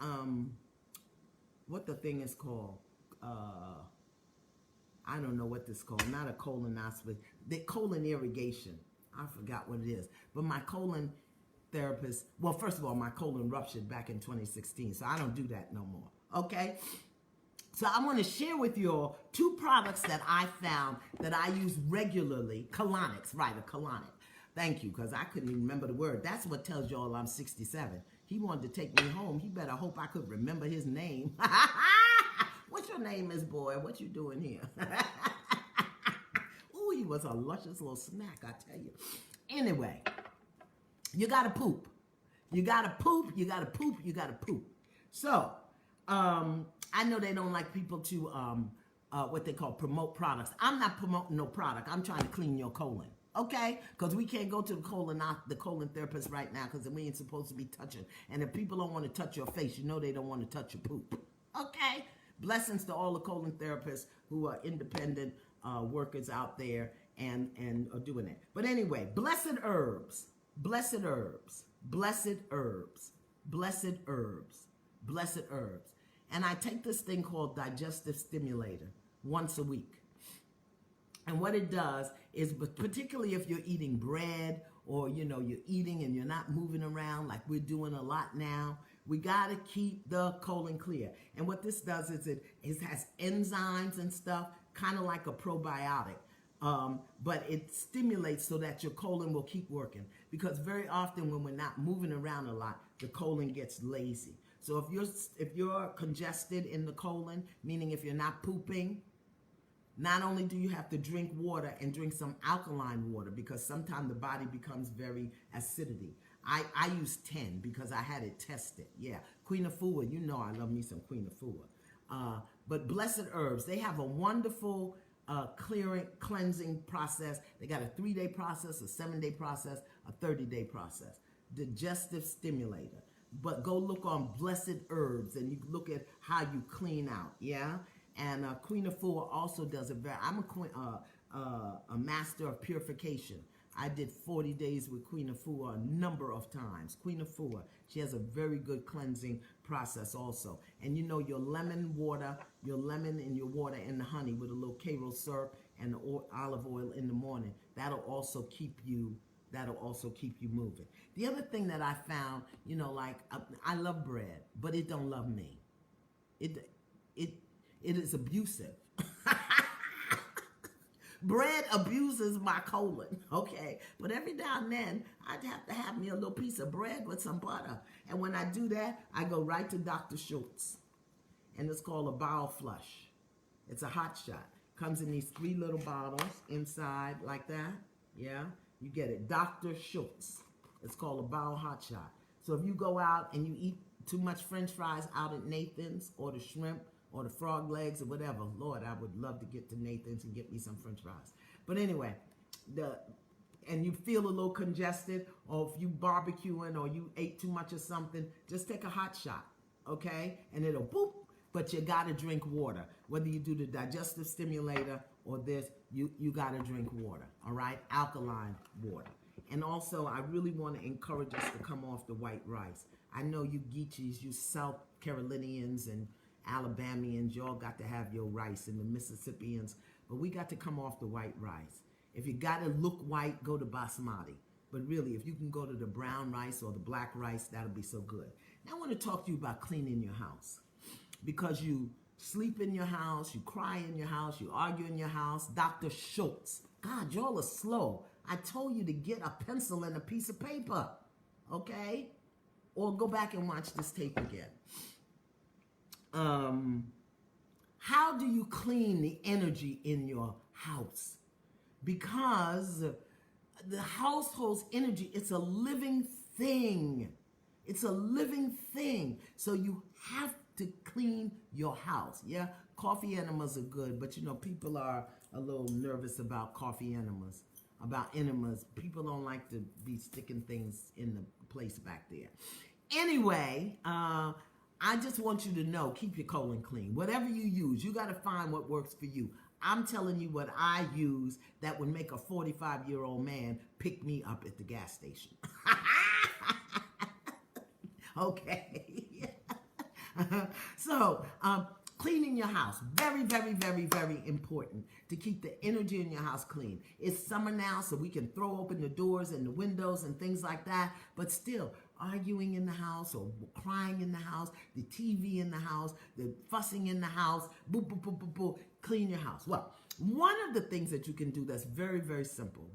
Speaker 1: what the thing is called, I don't know what this is called, not a colonoscopy, the colon irrigation. I forgot what it is. But my colon therapist, well, first of all, my colon ruptured back in 2016, so I don't do that no more. Okay? So I want to share with you all two products that I found that I use regularly. Colonics, right, a colonic. Thank you, because I couldn't even remember the word. That's what tells y'all I'm 67. He wanted to take me home. He better hope I could remember his name. What's your name, Miss Boy? What you doing here? Ooh, he was a luscious little snack, I tell you. Anyway, you got to poop. You got to poop, you got to poop, you got to poop. So, I know they don't like people to, what they call promote products. I'm not promoting no product. I'm trying to clean your colon. Okay? Because we can't go to the colon therapist right now because we ain't supposed to be touching. And if people don't want to touch your face, you know they don't want to touch your poop. Okay? Blessings to all the colon therapists who are independent workers out there and are doing it. But anyway, blessed herbs, blessed herbs, blessed herbs, blessed herbs, blessed herbs. And I take this thing called digestive stimulator once a week. And what it does is, particularly if you're eating bread or, you're eating and you're not moving around like we're doing a lot now, we got to keep the colon clear. And what this does is it has enzymes and stuff, kind of like a probiotic. But it stimulates so that your colon will keep working. Because very often when we're not moving around a lot, the colon gets lazy. So if you're congested in the colon, meaning if you're not pooping, not only do you have to drink water and drink some alkaline water, because sometimes the body becomes very acidity. I use 10 because I had it tested. Yeah, Queen Afua, I love me some Queen Afua. But blessed herbs, they have a wonderful cleansing process. They got a 3-day process, a 7-day process, a 30-day process. Digestive stimulator. But go look on blessed herbs and you look at how you clean out. Yeah. And Queen Afua also does I'm a master of purification. I did 40 days with Queen Afua a number of times. Queen Afua, she has a very good cleansing process also. And your lemon water, your lemon in your water and the honey with a little Karo syrup and olive oil in the morning, that'll also keep you moving. The other thing that I found, I love bread, but it don't love me. It is abusive. Bread abuses my colon, okay? But every now and then, I'd have to have me a little piece of bread with some butter. And when I do that, I go right to Dr. Schultz. And it's called a bowel flush. It's a hot shot. Comes in these 3 little bottles inside like that. Yeah, you get it. Dr. Schultz. It's called a bowel hot shot. So if you go out and you eat too much French fries out at Nathan's, or the shrimp, or the frog legs, or whatever, Lord, I would love to get to Nathan's and get me some French fries. But anyway, and you feel a little congested, or if you barbecuing, or you ate too much of something, just take a hot shot, okay? And it'll boop. But you gotta drink water. Whether you do the digestive stimulator or this, you gotta drink water, all right? Alkaline water. And also, I really want to encourage us to come off the white rice. I know you Geechees, you South Carolinians and Alabamians, y'all got to have your rice, and the Mississippians, but we got to come off the white rice. If you gotta look white, go to basmati. But really, if you can go to the brown rice or the black rice, that'll be so good. Now I want to talk to you about cleaning your house. Because you sleep in your house, you cry in your house, you argue in your house. Dr. Schultz. God, y'all are slow. I told you to get a pencil and a piece of paper, okay? Or go back and watch this tape again. How do you clean the energy in your house? Because the household's energy, it's a living thing. It's a living thing. So you have to clean your house. Yeah, coffee enemas are good, but you know, people are a little nervous about coffee enemas, People don't like to be sticking things in the place back there. Anyway, I just want you to know, keep your colon clean. Whatever you use, you got to find what works for you. I'm telling you what I use that would make a 45-year-old man pick me up at the gas station. Okay. So, cleaning your house, very, very, very, very important to keep the energy in your house clean. It's summer now, so we can throw open the doors and the windows and things like that, but still, arguing in the house or crying in the house, the TV in the house, the fussing in the house, boo, boo, boo, boo, boo, clean your house. Well, one of the things that you can do that's very, very simple,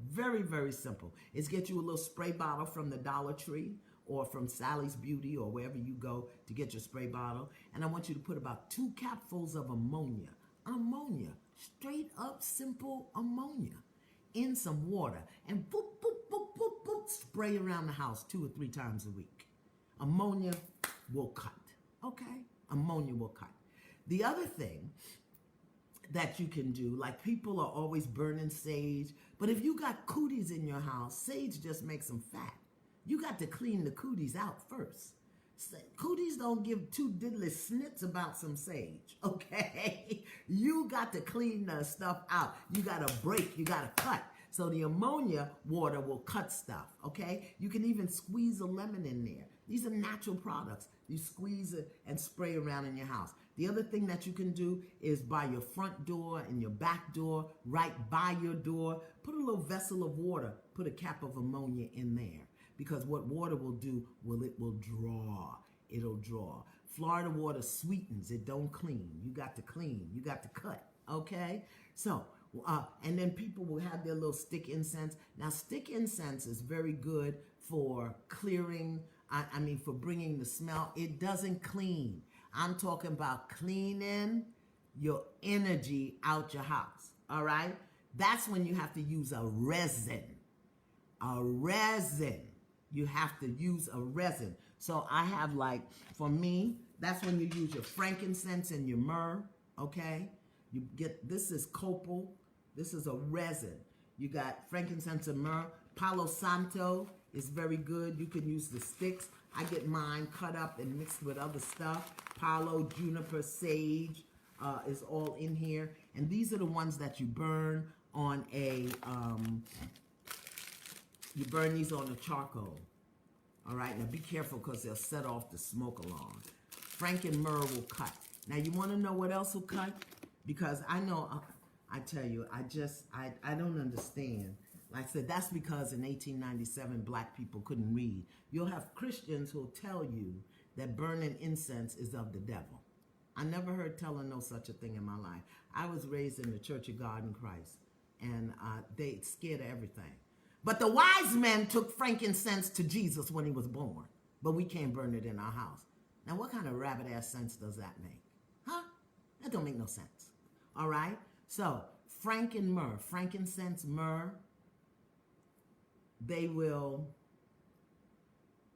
Speaker 1: is get you a little spray bottle from the Dollar Tree, or from Sally's Beauty, or wherever you go to get your spray bottle. And I want you to put about 2 capfuls of ammonia, straight up simple ammonia, in some water, and boop, boop, boop, boop, boop, spray around the house 2 or 3 times a week. Ammonia will cut, okay? Ammonia will cut. The other thing that you can do, like people are always burning sage, but if you got cooties in your house, sage just makes them fat. You got to clean the cooties out first. Cooties don't give 2 diddly snits about some sage, okay? You got to clean the stuff out. You got to break, you got to cut. So the ammonia water will cut stuff, okay? You can even squeeze a lemon in there. These are natural products. You squeeze it and spray around in your house. The other thing that you can do is by your front door and your back door, right by your door, put a little vessel of water, put a cap of ammonia in there. Because what water will do, it will draw. It'll draw. Florida water sweetens, it don't clean. You got to clean, you got to cut, okay? So, and then people will have their little stick incense. Now, stick incense is very good for clearing, for bringing the smell. It doesn't clean. I'm talking about cleaning your energy out your house, all right? That's when you have to use a resin. A resin. You have to use a resin. So I have, like, for me, that's when you use your frankincense and your myrrh, okay? You get, this is copal. This is a resin. You got frankincense and myrrh. Palo Santo is very good. You can use the sticks. I get mine cut up and mixed with other stuff. Palo, juniper, sage is all in here. And these are the ones that you burn on a... you burn these on the charcoal. All right, now be careful because they'll set off the smoke alarm. Frank and myrrh will cut. Now you want to know what else will cut? Because I know, I tell you, I don't understand. Like I said, that's because in 1897, black people couldn't read. You'll have Christians who'll tell you that burning incense is of the devil. I never heard telling no such a thing in my life. I was raised in the Church of God in Christ. and they scared of everything. But the wise men took frankincense to Jesus when he was born, but we can't burn it in our house. Now, what kind of rabbit-ass sense does that make? Huh? That don't make no sense. All right? So, frank and myrrh, frankincense, myrrh, they will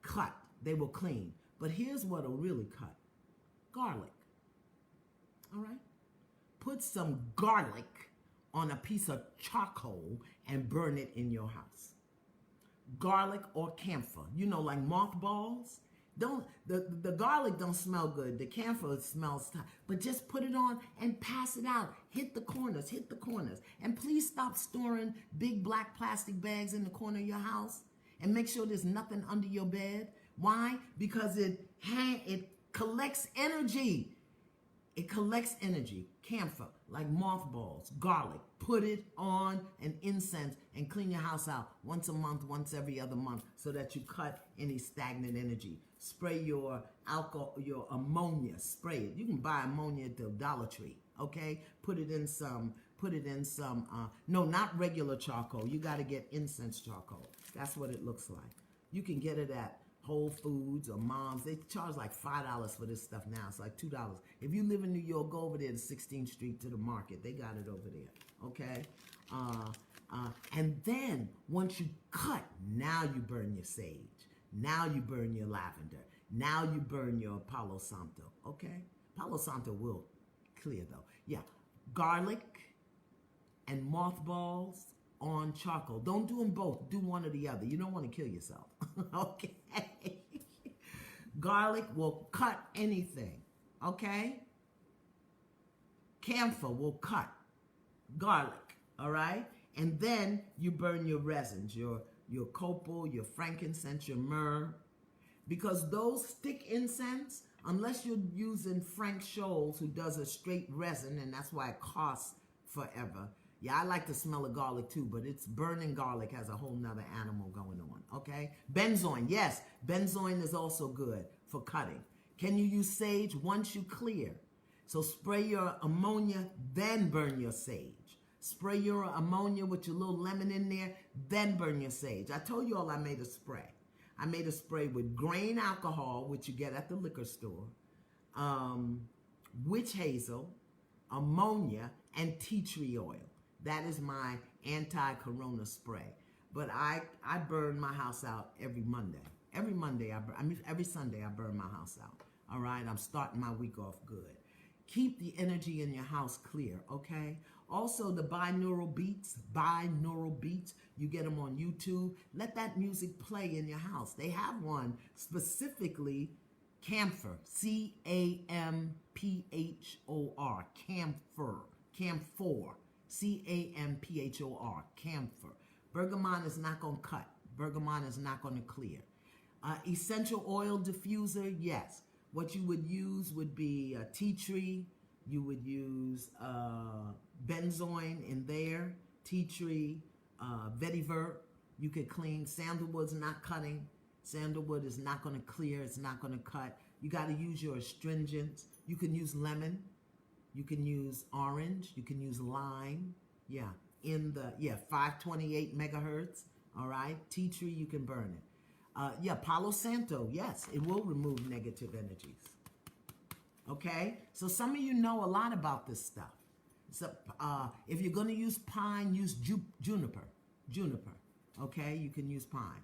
Speaker 1: cut, they will clean. But here's what'll really cut. Garlic. All right? Put some garlic on a piece of charcoal and burn it in your house. Garlic or camphor, like mothballs. The garlic don't smell good. The camphor smells tough. But just put it on and pass it out. Hit the corners. And please stop storing big black plastic bags in the corner of your house. And make sure there's nothing under your bed. Why? Because it collects energy. It collects energy. Camphor, like mothballs, garlic. Put it on an incense and clean your house out once a month, once every other month, so that you cut any stagnant energy. Spray your alcohol, your ammonia. Spray it. You can buy ammonia at the Dollar Tree. Okay, put it in some. No, not regular charcoal. You got to get incense charcoal. That's what it looks like. You can get it at Whole Foods or Mom's. They charge like $5 for this stuff now. It's like $2. If you live in New York, go over there to 16th Street to the market. They got it over there. Okay? And then once you cut, now you burn your sage. Now you burn your lavender. Now you burn your Palo Santo. Okay? Palo Santo will clear though. Yeah. Garlic and mothballs on charcoal. Don't do them both. Do one or the other. You don't want to kill yourself. Okay? Garlic will cut anything. Okay? Camphor will cut garlic. All right? And then you burn your resins, your copal, your frankincense, your myrrh. Because those stick incense, unless you're using Frank Scholes, who does a straight resin, and that's why it costs forever. Yeah, I like the smell of garlic too, but it's burning garlic has a whole nother animal going on, okay? Benzoin, yes, benzoin is also good for cutting. Can you use sage? Once you clear. So spray your ammonia, then burn your sage. Spray your ammonia with your little lemon in there, then burn your sage. I told you all I made a spray. I made a spray with grain alcohol, which you get at the liquor store, witch hazel, ammonia, and tea tree oil. That is my anti-corona spray. But I burn my house out every Monday. Every Monday, every Sunday I burn my house out. All right, I'm starting my week off good. Keep the energy in your house clear, okay? Also, the binaural beats, you get them on YouTube. Let that music play in your house. They have one specifically, camphor, C-A-M-P-H-O-R, camphor, C-A-M-P-H-O-R, camphor. Bergamot is not going to cut. Bergamot is not going to clear. Essential oil diffuser, yes. What you would use would be tea tree. You would use benzoin in there, tea tree, vetiver. You could clean. Sandalwood's not cutting. Sandalwood is not going to clear. It's not going to cut. You got to use your astringents. You can use lemon. You can use orange. You can use lime. Yeah, 528 megahertz. All right. Tea tree, you can burn it. Palo Santo, yes, it will remove negative energies. Okay? So some of you know a lot about this stuff. So if you're going to use pine, use juniper. Okay? You can use pine.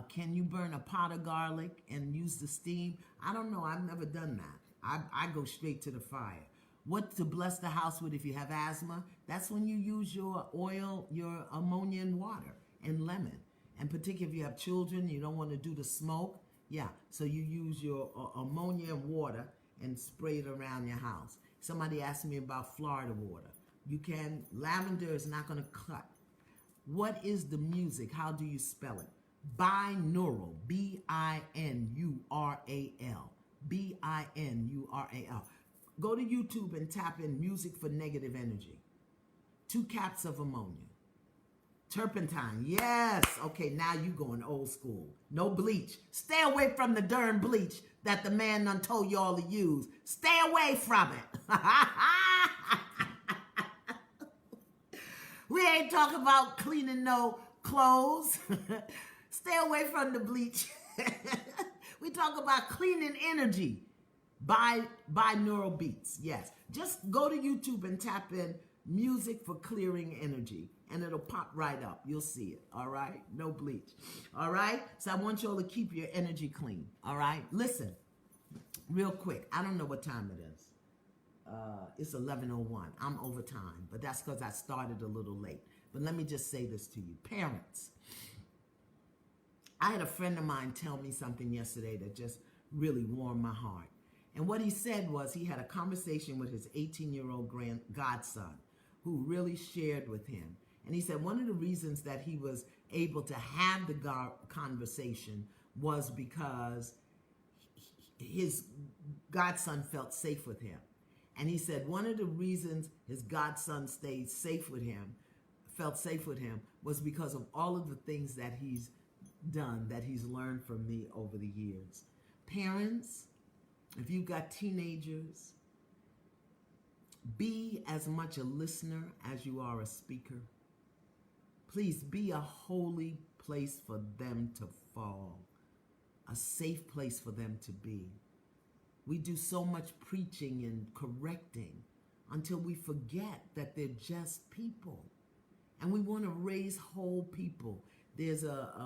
Speaker 1: Can you burn a pot of garlic and use the steam? I don't know. I've never done that. I go straight to the fire. What to bless the house with if you have asthma? That's when you use your oil, your ammonia and water and lemon. And particularly if you have children, you don't want to do the smoke. Yeah, so you use your ammonia and water and spray it around your house. Somebody asked me about Florida water. You can, lavender is not going to cut. What is the music? How do you spell it? Binaural, B-I-N-U-R-A-L, B-I-N-U-R-A-L. Go to YouTube and tap in music for negative energy. 2 caps of ammonia. Turpentine, yes. Okay, now you going old school. No bleach. Stay away from the darn bleach that the man done told y'all to use. Stay away from it. We ain't talking about cleaning no clothes. Stay away from the bleach. We talk about cleaning energy by binaural beats. Yes. Just go to YouTube and tap in music for clearing energy and it'll pop right up. You'll see it. All right? No bleach. All right? So I want you all to keep your energy clean. All right? Listen, real quick. I don't know what time it is. It's 11:01. I'm over time, but that's because I started a little late. But let me just say this to you. Parents, I had a friend of mine tell me something yesterday that just really warmed my heart. And what he said was he had a conversation with his 18-year-old godson who really shared with him. And he said one of the reasons that he was able to have the conversation was because his godson felt safe with him. And he said one of the reasons his godson stayed safe with him, felt safe with him, was because of all of the things that he's done, that he's learned from me over the years. Parents, if you've got teenagers, be as much a listener as you are a speaker. Please be a holy place for them to fall, a safe place for them to be. We do so much preaching and correcting until we forget that they're just people. And we want to raise whole people. There's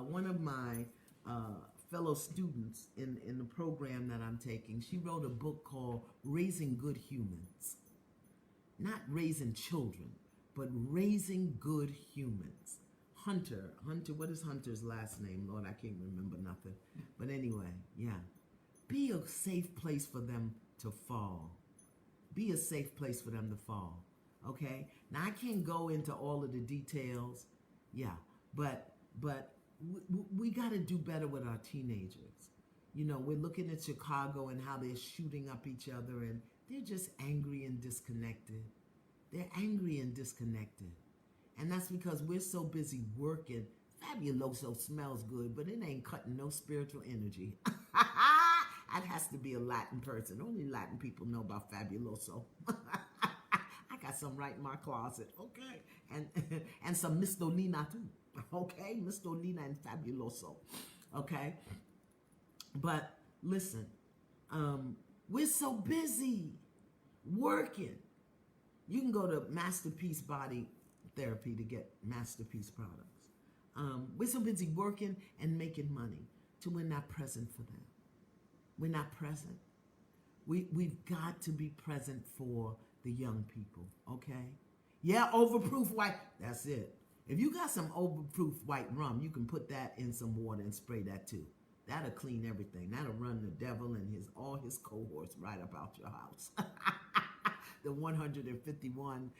Speaker 1: one of my fellow students in the program that I'm taking. She wrote a book called Raising Good Humans. Not raising children, but raising good humans. Hunter, what is Hunter's last name? Lord, I can't remember nothing. But anyway, yeah. Be a safe place for them to fall. Be a safe place for them to fall. Okay? Now, I can't go into all of the details. Yeah. But we got to do better with our teenagers. You know, we're looking at Chicago and how they're shooting up each other, and they're just angry and disconnected. They're angry and disconnected. And that's because we're so busy working. Fabuloso smells good, but it ain't cutting no spiritual energy. That has to be a Latin person. Only Latin people know about Fabuloso. I got some right in my closet, okay? And some Mistolina too, okay? Mistolina and Fabuloso, okay? But listen, we're so busy working. You can go to Masterpiece Body Therapy to get Masterpiece products. We're so busy working and making money till we're not present for them. We're not present. We've got to be present for the young people, okay? Yeah, overproof white, that's it. If you got some overproof white rum, you can put that in some water and spray that too. That'll clean everything. That'll run the devil and all his cohorts right up out your house. The 151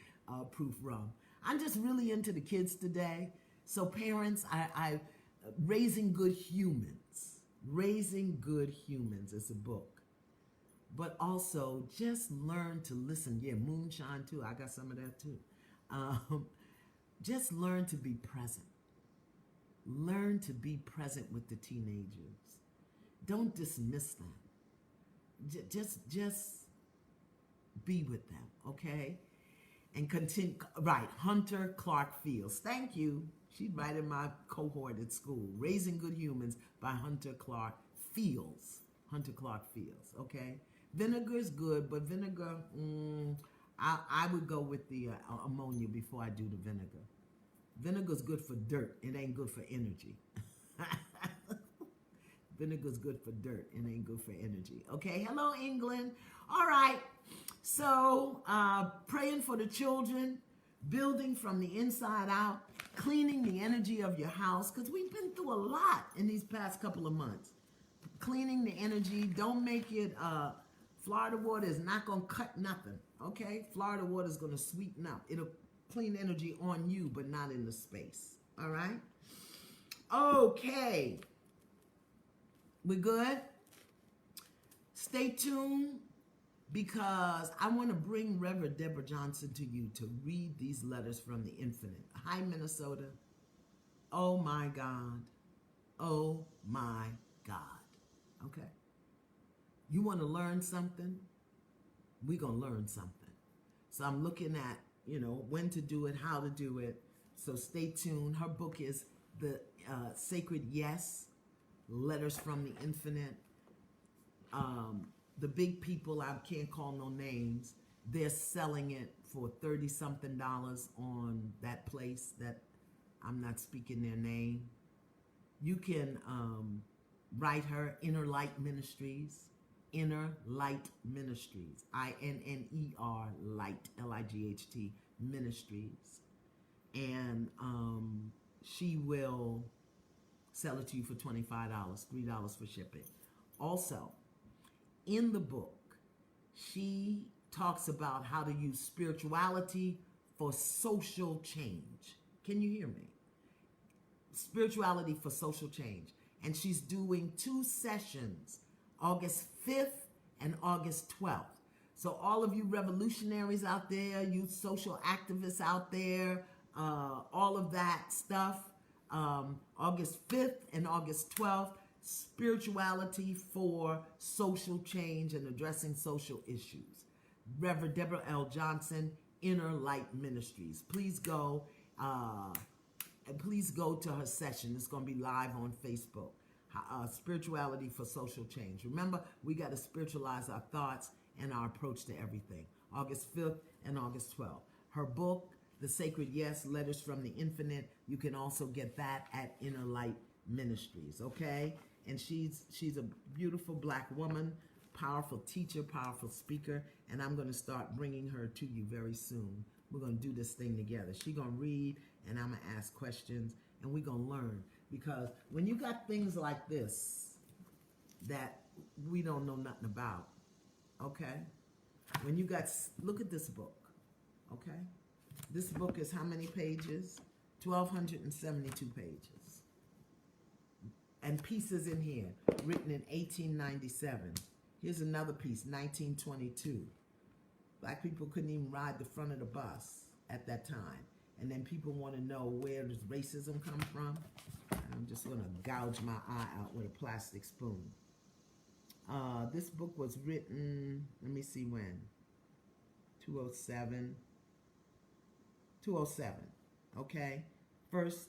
Speaker 1: proof rum. I'm just really into the kids today. So parents, I Raising Good Humans. Raising Good Humans is a book. But also, just learn to listen. Yeah, moonshine too. I got some of that too. Just learn to be present. Learn to be present with the teenagers. Don't dismiss them. Just be with them, okay? And continue. Right, Hunter Clark Fields. Thank you. She's right in my cohort at school. Raising Good Humans by Hunter Clark Fields. Hunter Clark Fields, okay? Vinegar is good, but vinegar, I would go with the ammonia before I do the vinegar. Vinegar's good for dirt. It ain't good for energy. Vinegar's good for dirt. It ain't good for energy. Okay, hello, England. All right, so praying for the children, building from the inside out, cleaning the energy of your house, because we've been through a lot in these past couple of months. Cleaning the energy, don't make it, Florida water is not going to cut nothing, okay? Florida water is going to sweeten up. It'll clean energy on you, but not in the space, all right? Okay. We good? Stay tuned, because I want to bring Reverend Deborah Johnson to you to read these letters from the infinite. Hi, Minnesota. Oh, my God. Oh, my God. Okay. You want to learn something? We're going to learn something. So I'm looking at, when to do it, how to do it. So stay tuned. Her book is The Sacred Yes, Letters from the Infinite. The big people, I can't call no names, they're selling it for $30-something on that place that I'm not speaking their name. You can write her, Inner Light Ministries, Inner Light Ministries, INNER Light, LIGHT Ministries. And she will sell it to you for $25, $3 for shipping. Also, in the book, she talks about how to use spirituality for social change. Can you hear me? Spirituality for social change. And she's doing 2 sessions, August 5th and August 12th. So all of you revolutionaries out there, you social activists out there, all of that stuff, August 5th and August 12th, spirituality for social change and addressing social issues. Reverend Deborah L. Johnson, Inner Light Ministries. Please go to her session. It's going to be live on Facebook. Spirituality for social change. Remember, we got to spiritualize our thoughts and our approach to everything. August 5th and August 12th. Her book, The Sacred Yes, Letters from the Infinite, you can also get that at Inner Light Ministries, okay? And she's a beautiful black woman, powerful teacher, powerful speaker, and I'm going to start bringing her to you very soon. We're going to do this thing together. She's going to read, and I'm going to ask questions, and we're going to learn. Because when you got things like this that we don't know nothing about, okay? When you got, look at this book, okay? This book is how many pages? 1,272 pages. And pieces in here, written in 1897. Here's another piece, 1922. Black people couldn't even ride the front of the bus at that time. And then people want to know where does racism come from. I'm just going to gouge my eye out with a plastic spoon. This book was written, let me see when, 207, okay? First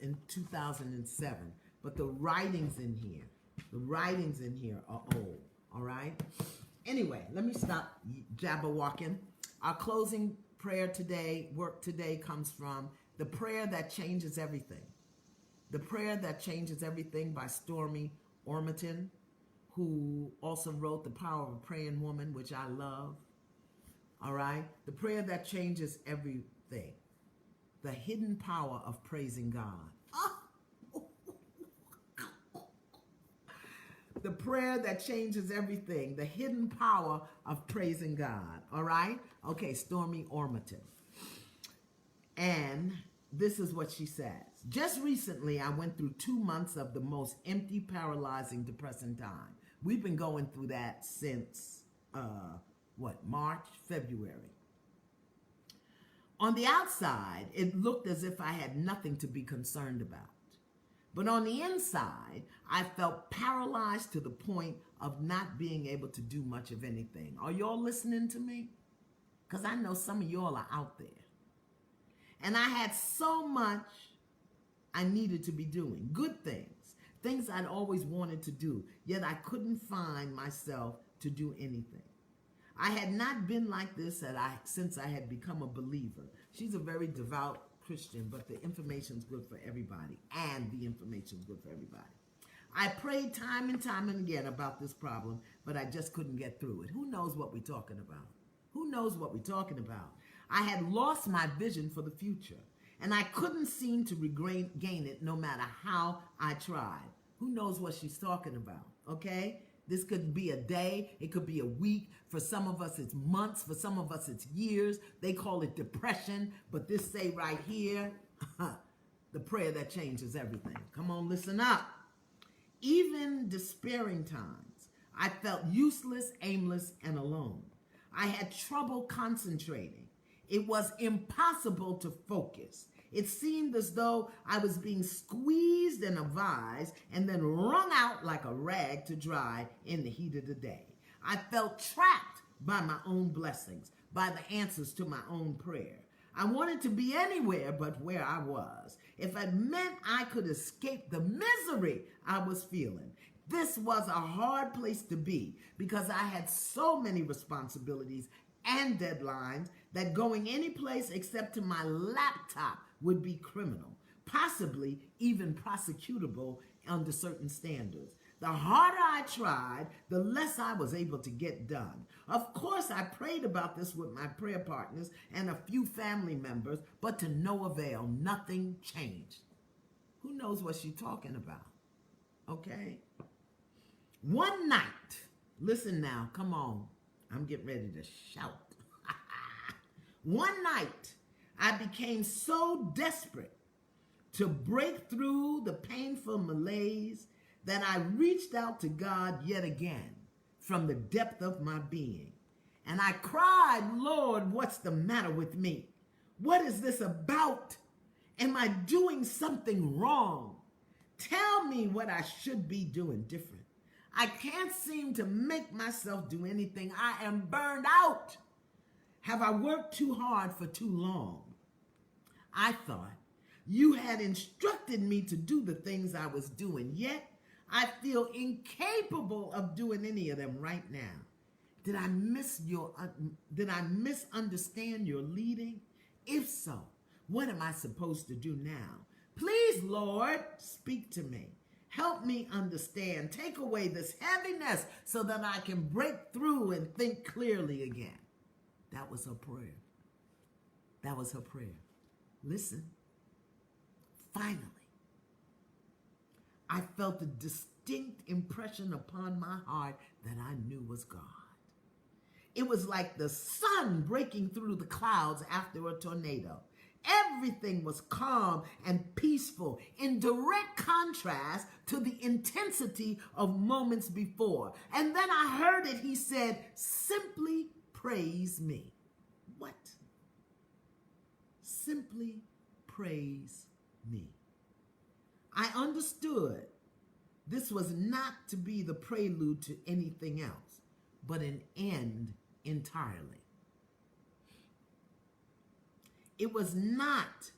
Speaker 1: in 2007. But the writings in here are old, all right? Anyway, let me stop jabberwocking. Our closing prayer today, work today, comes from The Prayer That Changes Everything. The Prayer That Changes Everything by Stormy Ormatin, who also wrote The Power of a Praying Woman, which I love. All right? The Prayer That Changes Everything. The Hidden Power of Praising God. The Prayer That Changes Everything. The Hidden Power of Praising God. All right? Okay, Stormy Ormatin. And this is what she says. Just recently, I went through 2 months of the most empty, paralyzing, depressing time. We've been going through that since, March, February. On the outside, it looked as if I had nothing to be concerned about. But on the inside, I felt paralyzed to the point of not being able to do much of anything. Are y'all listening to me? Because I know some of y'all are out there. And I had so much I needed to be doing. Good things. Things I'd always wanted to do. Yet I couldn't find myself to do anything. I had not been like this since I had become a believer. She's a very devout Christian, but the information's good for everybody. And the information's good for everybody. I prayed time and time and again about this problem, but I just couldn't get through it. Who knows what we're talking about? Who knows what we're talking about? I had lost my vision for the future, and I couldn't seem to regain it no matter how I tried. Who knows what she's talking about, okay? This could be a day, it could be a week. For some of us, it's months. For some of us, it's years. They call it depression, but this say right here, the prayer that changes everything. Come on, listen up. Even despairing times, I felt useless, aimless, and alone. I had trouble concentrating. It was impossible to focus. It seemed as though I was being squeezed in a vise and then wrung out like a rag to dry in the heat of the day. I felt trapped by my own blessings, by the answers to my own prayer. I wanted to be anywhere but where I was. If it meant I could escape the misery I was feeling. This was a hard place to be because I had so many responsibilities and deadlines that going any place except to my laptop would be criminal, possibly even prosecutable under certain standards. The harder I tried, the less I was able to get done. Of course, I prayed about this with my prayer partners and a few family members, but to no avail. Nothing changed. Who knows what she's talking about? Okay? One night, listen now, come on. I'm getting ready to shout. One night, I became so desperate to break through the painful malaise that I reached out to God yet again from the depth of my being. And I cried, Lord, what's the matter with me? What is this about? Am I doing something wrong? Tell me what I should be doing different. I can't seem to make myself do anything. I am burned out. Have I worked too hard for too long? I thought you had instructed me to do the things I was doing, yet I feel incapable of doing any of them right now. Did I misunderstand your leading? If so, what am I supposed to do now? Please, Lord, speak to me. Help me understand. Take away this heaviness so that I can break through and think clearly again. That was her prayer. That was her prayer. Listen. Finally, I felt a distinct impression upon my heart that I knew was God. It was like the sun breaking through the clouds after a tornado. Everything was calm and peaceful, in direct contrast to the intensity of moments before. And then I heard it, he said, simply praise me. What? Simply praise me. I understood this was not to be the prelude to anything else, but an end entirely. It was not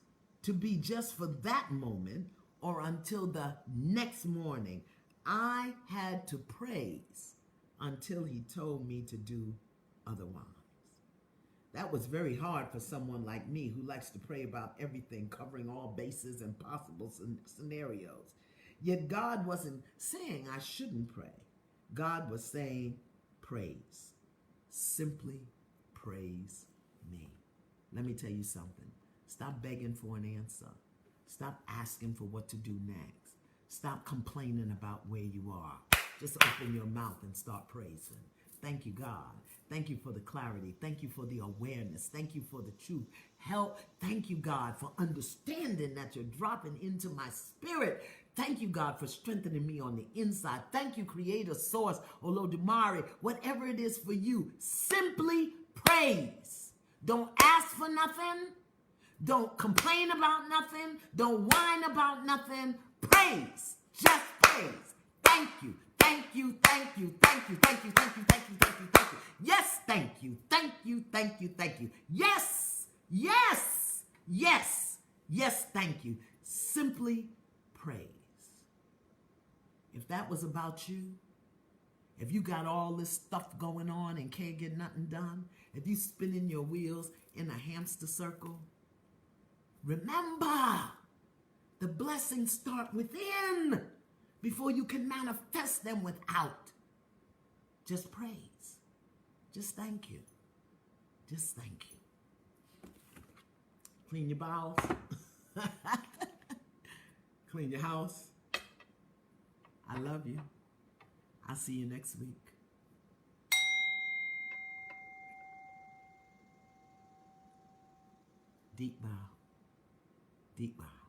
Speaker 1: to be just for that moment or until the next morning. I had to praise until he told me to do otherwise. That was very hard for someone like me who likes to pray about everything, covering all bases and possible scenarios. Yet God wasn't saying I shouldn't pray. God was saying, praise. Simply praise me. Let me tell you something. Stop begging for an answer. Stop asking for what to do next. Stop complaining about where you are. Just open your mouth and start praising. Thank you, God. Thank you for the clarity. Thank you for the awareness. Thank you for the truth. Help. Thank you, God, for understanding that you're dropping into my spirit. Thank you, God, for strengthening me on the inside. Thank you, Creator, Source, Olodumare, whatever it is for you. Simply praise. Don't ask for nothing. Don't complain about nothing. Don't whine about nothing. Praise. Just praise. Thank you. Thank you, thank you, thank you, thank you, thank you, thank you, thank you, thank you. Yes, thank you, thank you, thank you, thank you. Yes, yes, yes, yes, thank you. Simply praise. If that was about you, if you got all this stuff going on and can't get nothing done, if you spinning your wheels in a hamster circle, remember, the blessings start within before you can manifest them without. Just praise. Just thank you. Just thank you. Clean your bowels. Clean your house. I love you. I'll see you next week. Deep bow. Deep bow.